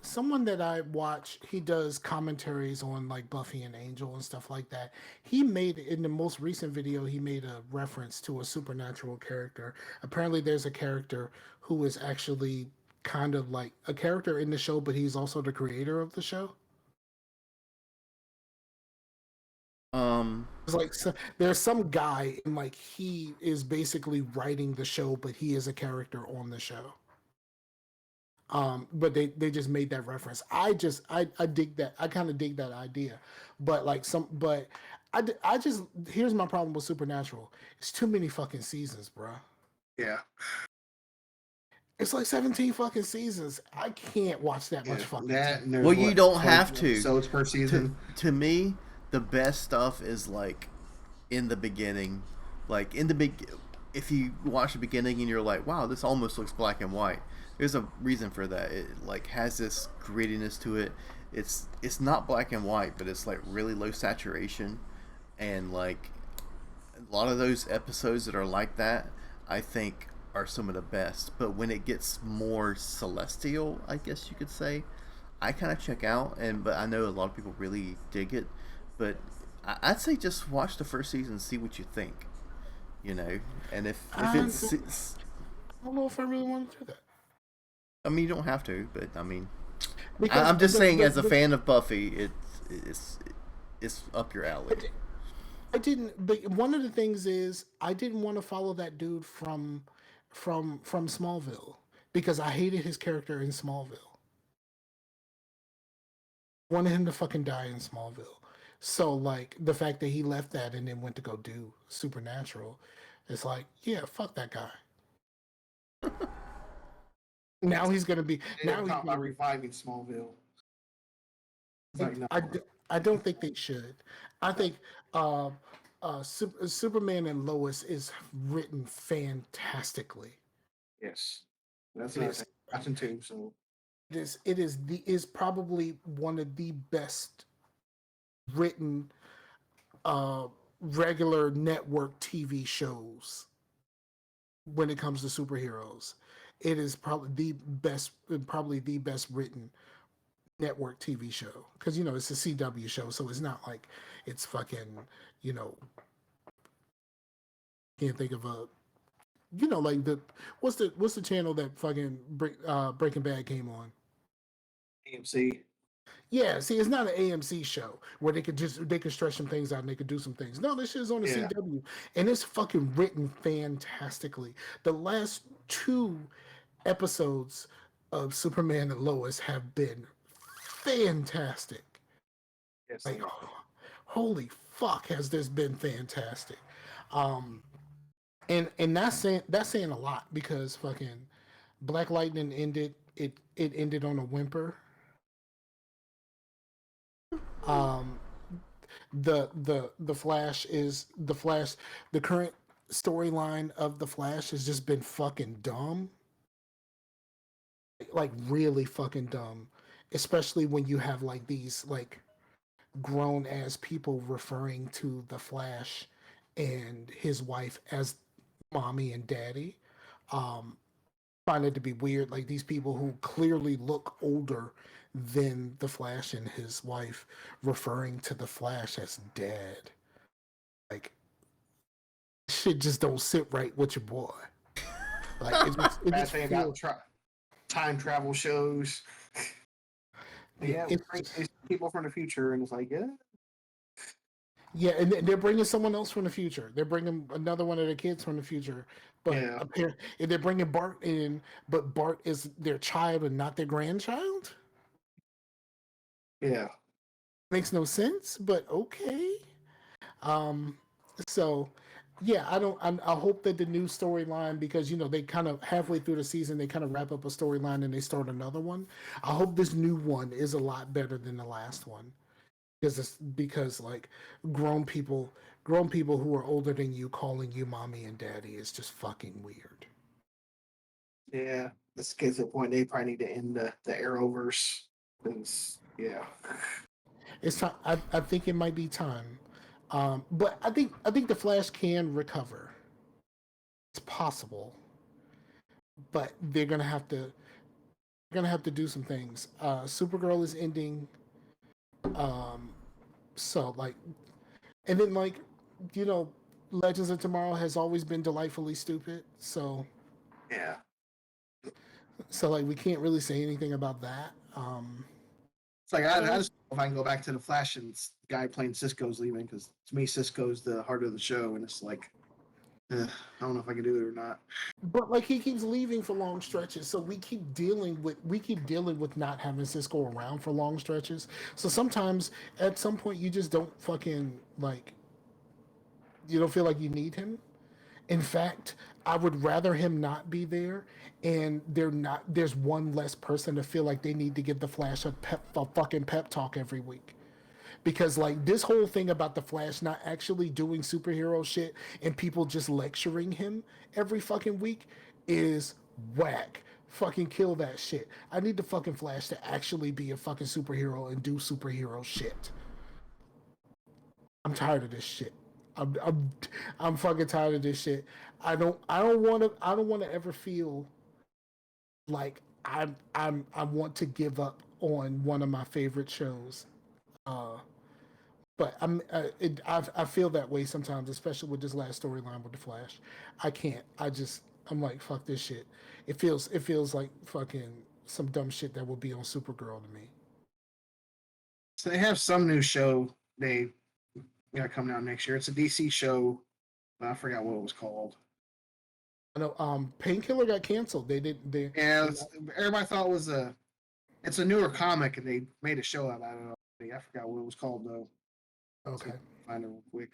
someone that I watch, he does commentaries on like Buffy and Angel and stuff like that. He made in the most recent video, he made a reference to a supernatural character. Apparently, there's a character who is actually kind of like a character in the show, but he's also the creator of the show. um, It's like there's some guy and like he is basically writing the show, but he is a character on the show. But they just made that reference. I dig that. I kind of dig that idea, but like I just here's my problem with Supernatural. It's too many fucking seasons, bruh. Yeah. It's like 17 fucking seasons. I can't watch that much Yeah. fucking. That and there's well, you don't 20 have to. episodes per To season. to me, the best stuff is like in the beginning, like in the big. If you watch the beginning and you're like, wow, this almost looks black and white. There's a reason for that. It like has this grittiness to it. It's not black and white, but it's like really low saturation, and like a lot of those episodes that are like that, I think are some of the best. But when it gets more celestial, I guess you could say, I kind of check out. But I know a lot of people really dig it. But I'd say just watch the first season and see what you think. You know, and if it's I don't know if I really want to do that. I mean, you don't have to, but I mean, Because I'm just saying, as a the- fan of Buffy, it's up your alley. I didn't. But one of the things is I didn't want to follow that dude from Smallville because I hated his character in Smallville. Wanted him to fucking die in Smallville. So like the fact that he left that and then went to go do Supernatural, it's like yeah, fuck that guy. Now he's gonna be. They Now didn't he's talk about gonna be. reviving Smallville. It's like, no. I don't think they should. I think Superman and Lois is written fantastically. Yes. That's It not is. watching too. So It is probably one of the best written regular network TV shows when it comes to superheroes. It is probably the best written network TV show because it's a CW show, so it's not like it's fucking you know can't think of a like what's the channel that fucking Breaking Bad came on. AMC. Yeah, see, it's not an AMC show where they could stretch some things out and they could do some things. No, this shit is on the Yeah. CW, and it's fucking written fantastically. The last two episodes of Superman and Lois have been fantastic. Yes. Like, holy fuck, has this been fantastic? And that's saying a lot because fucking Black Lightning ended. It ended on a whimper. Um, the Flash is the Flash. The current storyline of the Flash has just been fucking dumb, like really fucking dumb. Especially when you have like these like grown ass people referring to the Flash and his wife as mommy and daddy. Um, find it to be weird. Like these people who clearly look older than the Flash and his wife referring to the Flash as dad. Like shit just don't sit right with your boy. Like it Bad just thing feels about time travel shows. Yeah, it's these people from the future, and it's like, yeah, yeah, and they're bringing someone else from the future. They're bringing another one of the kids from the future But Yeah. apparently, if they're bringing Bart in, but Bart is their child and not their grandchild, Yeah. makes no sense. But okay. Um, so yeah, I hope that the new storyline, because they kind of halfway through the season they kind of wrap up a storyline and they start another one. I hope this new one is a lot better than the last one, because like grown people grown people who are older than you calling you mommy and daddy is just fucking weird. Yeah. This gets to the point they probably need to end the Arrowverse. 'Cause, yeah. It's time. I think it might be time. But I think the Flash can recover. It's possible, but they're gonna have to do some things. Supergirl is ending. Um, so like, and then like, you know, Legends of Tomorrow has always been delightfully stupid. Yeah. So like, we can't really say anything about that. It's like I just don't know if I can go back to the Flash and the guy playing Cisco's leaving, because to me Cisco's the heart of the show, and it's like I don't know if I can do it or not. But like, he keeps leaving for long stretches, so we keep dealing with not having Cisco around for long stretches. So sometimes, at some point, you just don't fucking like. You don't feel like you need him. In fact, I would rather him not be there, and there's one less person to feel like they need to give the Flash a fucking pep talk every week. Because like, this whole thing about the Flash not actually doing superhero shit and people just lecturing him every fucking week is whack. Fucking kill that shit. I need the fucking Flash to actually be a fucking superhero and do superhero shit. I'm tired of this shit. I'm fucking tired of this shit. I don't want to ever feel like I want to give up on one of my favorite shows. Uh, but I feel that way sometimes, especially with this last storyline with the Flash. I can't. I'm like, fuck this shit. It feels like fucking some dumb shit that would be on Supergirl to me. So they have some new show they got coming out next year. It's a DC show. But I forgot what it was called. I know. Painkiller got canceled. They did. Yeah, everybody thought it was it's a newer comic, and they made a show out of it. I forgot what it was called though. Okay. So find it real quick.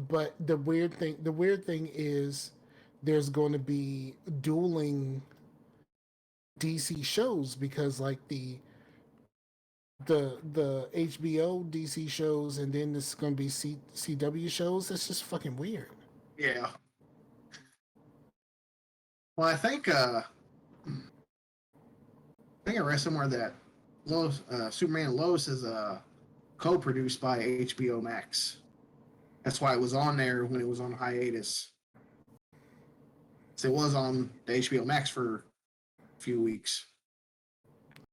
But the weird thing is, there's going to be dueling DC shows, because like the HBO DC shows, and then this is going to be CW shows. That's just fucking weird. Yeah. Well, I read somewhere that Lois, Superman and Lois is co-produced by HBO Max. That's why it was on there when it was on hiatus. So it was on the HBO Max for a few weeks.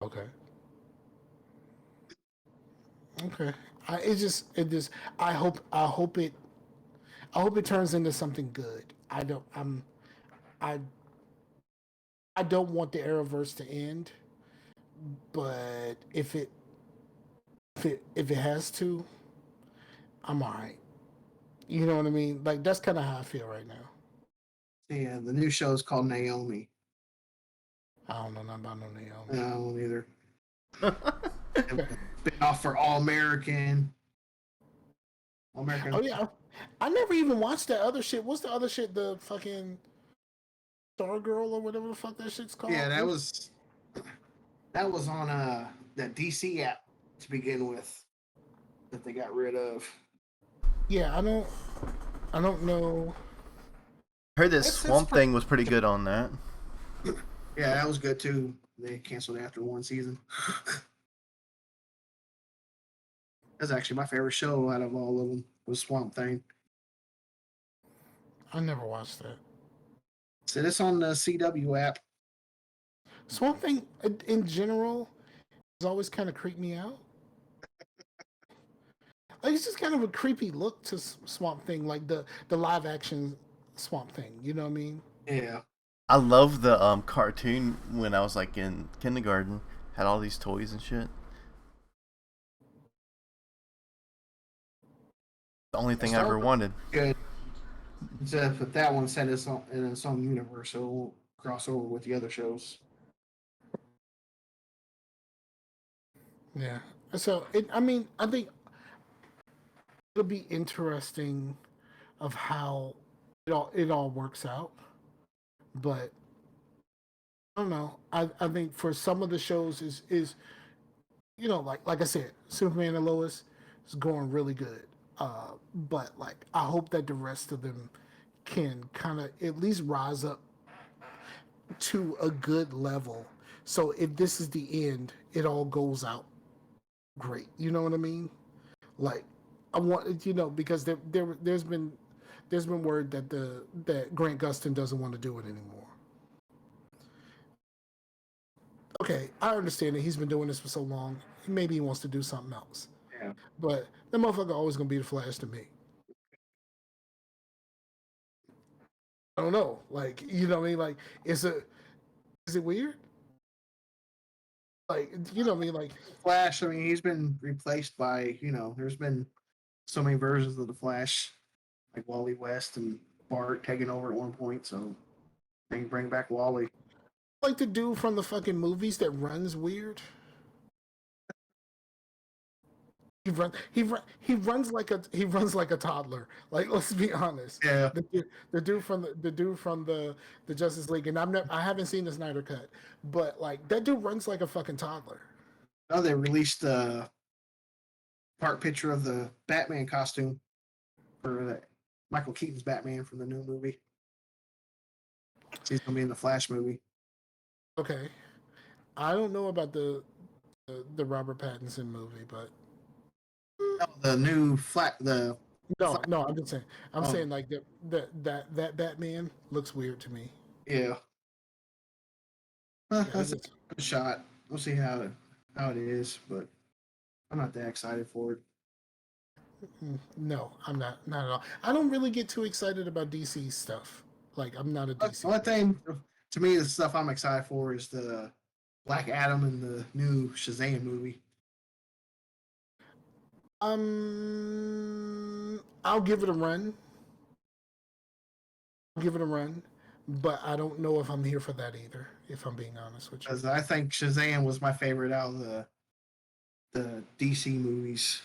Okay. Okay. It just I hope it turns into something good. I I don't want the Arrowverse to end, but if it has to, I'm alright. You know what I mean? Like, that's kind of how I feel right now. Yeah, the new show is called Naomi. I don't know nothing about no I Naomi. don't either. Okay. Been off for All American. All American. Oh yeah, I never even watched that other shit. What's the other shit? The fucking Stargirl or whatever the fuck that shit's called. Yeah, that was on that DC app to begin with that they got rid of. Yeah, I don't know. Heard this It's Swamp Thing was pretty good on that. Yeah, that was good too. They canceled after one season. That's actually my favorite show out of all of them. Was Swamp Thing. I never watched that. So it's on the CW app. Swamp Thing in general has always kind of creeped me out. Like, it's just kind of a creepy look to Swamp Thing, like the live action Swamp Thing. You know what I mean? Yeah. I love the cartoon when I was like in kindergarten. Had all these toys and shit. the only thing I ever wanted. Good. But that one set is in its own universe, so it won't cross over with the other shows. Yeah. So I think it'll be interesting of how it all works out. But I don't know. I think for some of the shows is like I said, Superman and Lois is going really good. But like I hope that the rest of them can kind of at least rise up to a good level. So if this is the end, it all goes out great. You know what I mean? Like I want because there's been word that Grant Gustin doesn't want to do it anymore. Okay, I understand that he's been doing this for so long. Maybe he wants to do something else. Yeah. But that motherfucker always gonna be the Flash to me. I don't know. Like, you know what I mean? Like, is it weird? Like, you know what I mean? Like, Flash, I mean, he's been replaced by, there's been so many versions of the Flash, like Wally West and Bart taking over at one point, so they can bring back Wally. Like the dude from the fucking movies that runs weird. He runs like a toddler. Like, let's be honest. Yeah. The dude from the Justice League, and I haven't seen the Snyder Cut, but like that dude runs like a fucking toddler. Oh, they released a part picture of the Batman costume for Michael Keaton's Batman from the new movie. He's gonna be in the Flash movie. Okay, I don't know about the Robert Pattinson movie, but. The new No, I'm just saying. I'm saying like that Batman looks weird to me. Yeah. That's a good shot. We'll see how it is, but I'm not that excited for it. No, I'm not at all. I don't really get too excited about DC stuff. Like, I'm not a DC. One thing, to me, the stuff I'm excited for is the Black Adam and the new Shazam movie. I'll give it a run. But I don't know if I'm here for that either, if I'm being honest with you. Because I think Shazam was my favorite out of the DC movies.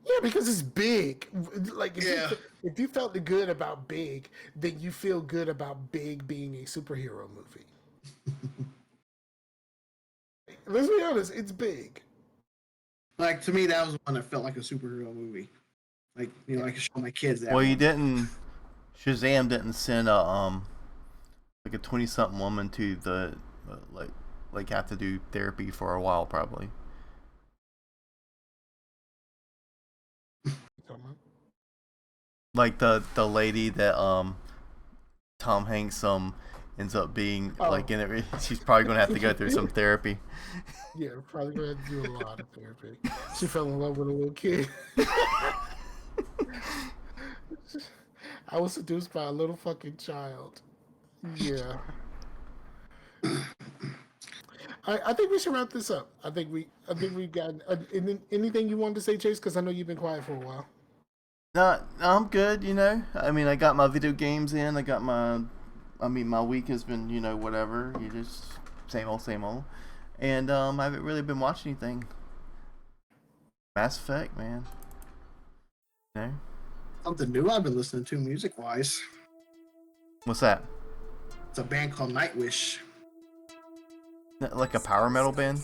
Yeah, because it's big. Like, if you felt good about Big, then you feel good about Big being a superhero movie. Let's be honest, it's big. Like, to me, that was the one that felt like a superhero movie. Like, I could show my kids that. Well, Shazam didn't send a 20-something woman to the like have to do therapy for a while, probably. Like the lady that Tom Hanks ends up being like in it. She's probably gonna have to go through some therapy. Yeah, probably gonna have to do a lot of therapy. She fell in love with a little kid. I was seduced by a little fucking child. Yeah. I think we should wrap this up. I think we've got anything you wanted to say, Chase? Because I know you've been quiet for a while. No, I'm good. I mean, I got my video games in. My week has been, whatever. You just same old. And I haven't really been watching anything. Mass Effect, man. Something new I've been listening to music-wise. What's that? It's a band called Nightwish. Like a power metal band?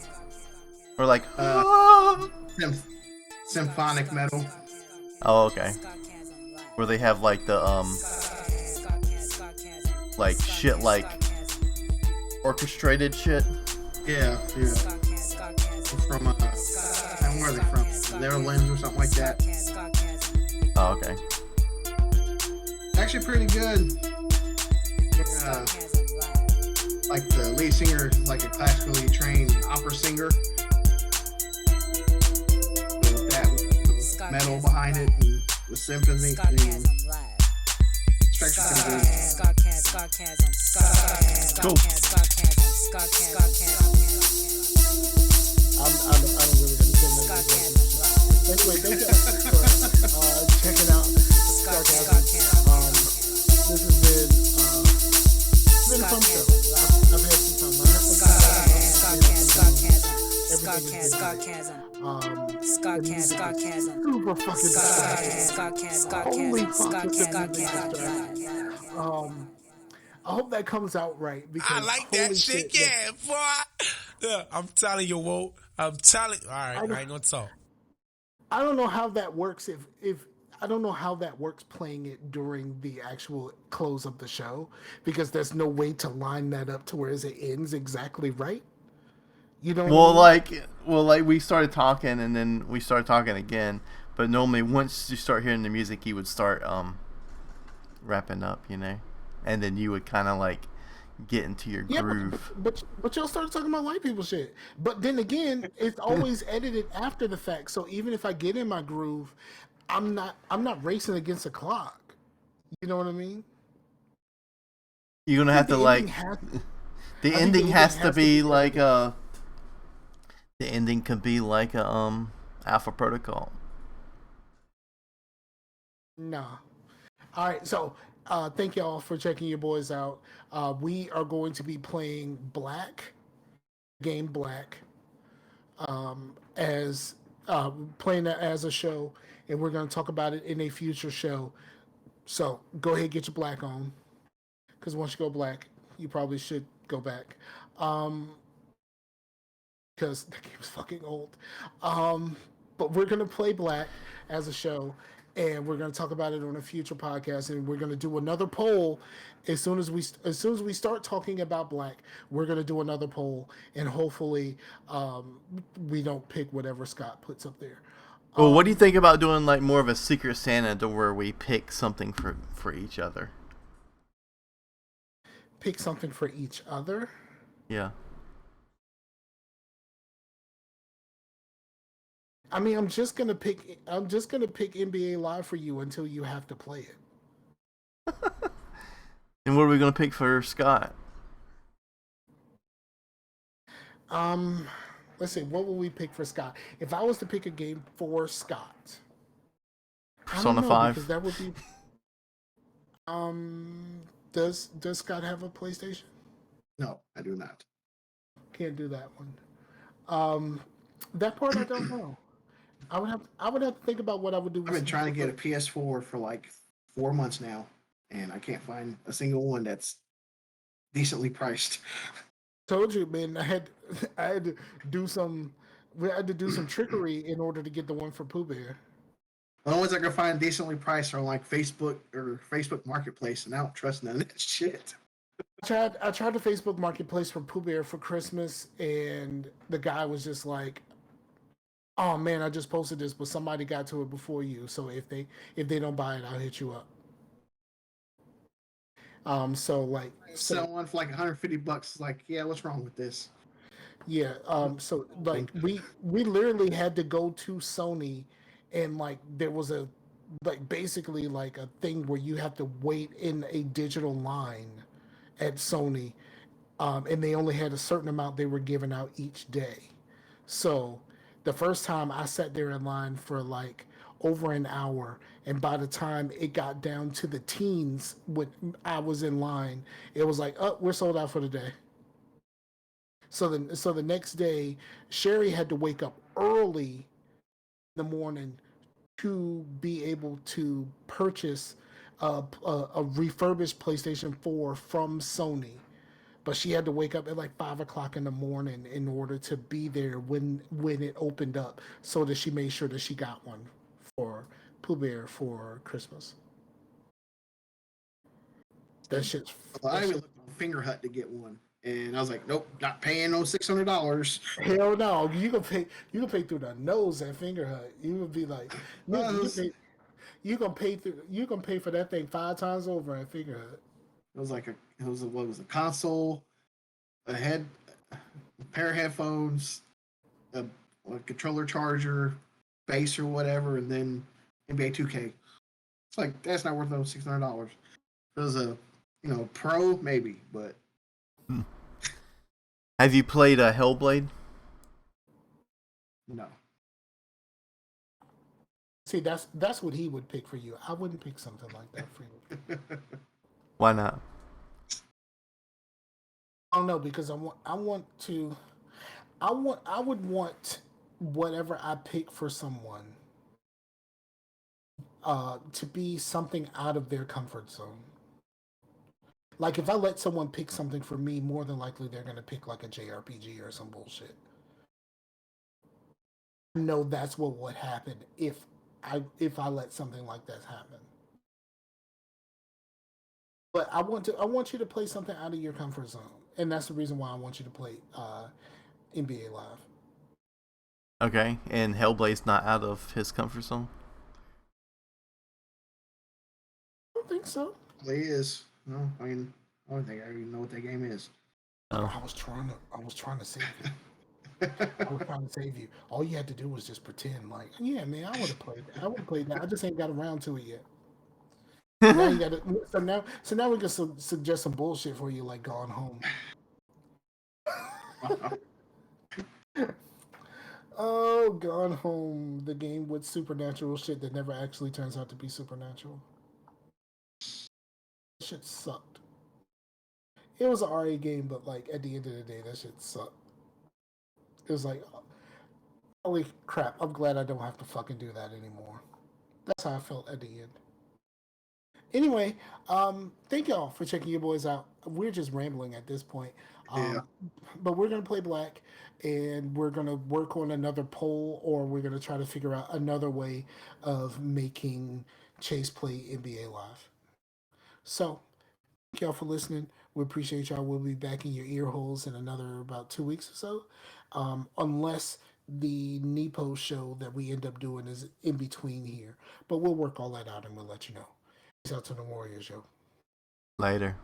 Or like... symphonic metal. Oh, okay. Where they have like the, like shit like orchestrated shit? Yeah. From, where are they from? Netherlands or something like that. Oh, okay. Actually pretty good. Like the lead singer is like a classically trained opera singer. With that metal behind it and the symphony. It's actually pretty good. Cool. I don't really understand that. Anyway, thank you. checking out Scarcasm. This has been it's been a fun show. I've had some fun. I had some everything has been super fucking distracting. Holy fuck, was that music distracting. I hope that comes out right because I like that shit, yeah, boy. Yeah, I'm telling you, Whoa. I'm telling. All right, I ain't gonna talk. I don't know how that works. If I don't know how that works playing it during the actual close of the show because there's no way to line that up to where it ends exactly right. You know. Like we started talking and then we started talking again. But normally, once you start hearing the music, you would start wrapping up, and then you would kind of like get into your groove. But y'all started talking about white people shit. But then again, it's always edited after the fact. So even if I get in my groove, I'm not racing against the clock. You know what I mean? You're gonna have to like the ending has to be like the ending could be like a Alpha Protocol. No. All right, so thank y'all for checking your boys out. We are going to be playing Game Black, as playing that as a show, and we're going to talk about it in a future show. So go ahead, get your black on, because once you go black, you probably should go back, because the game's fucking old. But we're going to play Black as a show. And we're going to talk about it on a future podcast, and we're going to do another poll as soon as we start talking about Black. We're going to do another poll, and hopefully, we don't pick whatever Scott puts up there. Well, what do you think about doing like more of a Secret Santa, to where we pick something for each other? Pick something for each other? Yeah. I mean, I'm just gonna pick NBA Live for you until you have to play it. And what are we gonna pick for Scott? Let's see. What will we pick for Scott? If I was to pick a game for Scott, Persona 5. Because that would be. Does Scott have a PlayStation? No, I do not. Can't do that one. That part I don't know. I would have to think about what I would do. I've been trying to get a PS4 for like 4 months now, and I can't find a single one that's decently priced. Told you, man. I had to do some. We had to do some trickery in order to get the one for Pooh Bear. The only ones I can find decently priced are like Facebook or Facebook Marketplace, and I don't trust none of that shit. I tried the Facebook Marketplace for Pooh Bear for Christmas, and the guy was just like, "Oh man, I just posted this, but somebody got to it before you. So if they don't buy it, I'll hit you up." So sell one for like $150. Like, yeah, what's wrong with this? Yeah. So like we literally had to go to Sony, and like there was basically like a thing where you have to wait in a digital line at Sony, and they only had a certain amount they were giving out each day. So the first time I sat there in line for like over an hour, and by the time it got down to the teens when I was in line, it was like, "Oh, we're sold out for the day." So the next day, Sherry had to wake up early in the morning to be able to purchase a refurbished PlayStation 4 from Sony. But she had to wake up at like 5 o'clock in the morning in order to be there when it opened up, so that she made sure that she got one for Pooh Bear for Christmas. That shit's. Well, I even looked on Finger Hut to get one, and I was like, nope, not paying no $600. Hell no, you can pay through the nose at Finger Hut. You would be like, you can pay for that thing 5 times over at Finger Hut. It was a console, a pair of headphones, a controller charger, base or whatever, and then NBA 2K. It's like, that's not worth those $600. It was a pro maybe, but. Have you played a Hellblade? No. See, that's what he would pick for you. I wouldn't pick something like that for you. Why not? I don't know because I would want whatever I pick for someone to be something out of their comfort zone. Like if I let someone pick something for me, more than likely they're gonna pick like a JRPG or some bullshit. I know that's what would happen if I let something like that happen. But I want you to play something out of your comfort zone, and that's the reason why I want you to play NBA Live. Okay, and Hellblade's not out of his comfort zone. I don't think so. He is. No, I mean, I don't think I even know what that game is. Oh. I was trying to save you. I was trying to save you. All you had to do was just pretend like, yeah, man, I would have played that. I would have played that. I just ain't got around to it yet. Now you got to. So now we can suggest some bullshit for you, like Gone Home. Oh, Gone Home, the game with supernatural shit that never actually turns out to be supernatural. Shit sucked. It was an RA game, but like at the end of the day, that shit sucked. It was like, holy crap! I'm glad I don't have to fucking do that anymore. That's how I felt at the end. Anyway, thank y'all for checking your boys out. We're just rambling at this point. Yeah. But we're gonna play Black, and we're gonna work on another poll, or we're gonna try to figure out another way of making Chase play NBA Live. So, thank y'all for listening. We appreciate y'all. We'll be back in your ear holes in another about 2 weeks or so, unless the Nepo show that we end up doing is in between here. But we'll work all that out and we'll let you know. Peace out to the Warriors, yo. Later.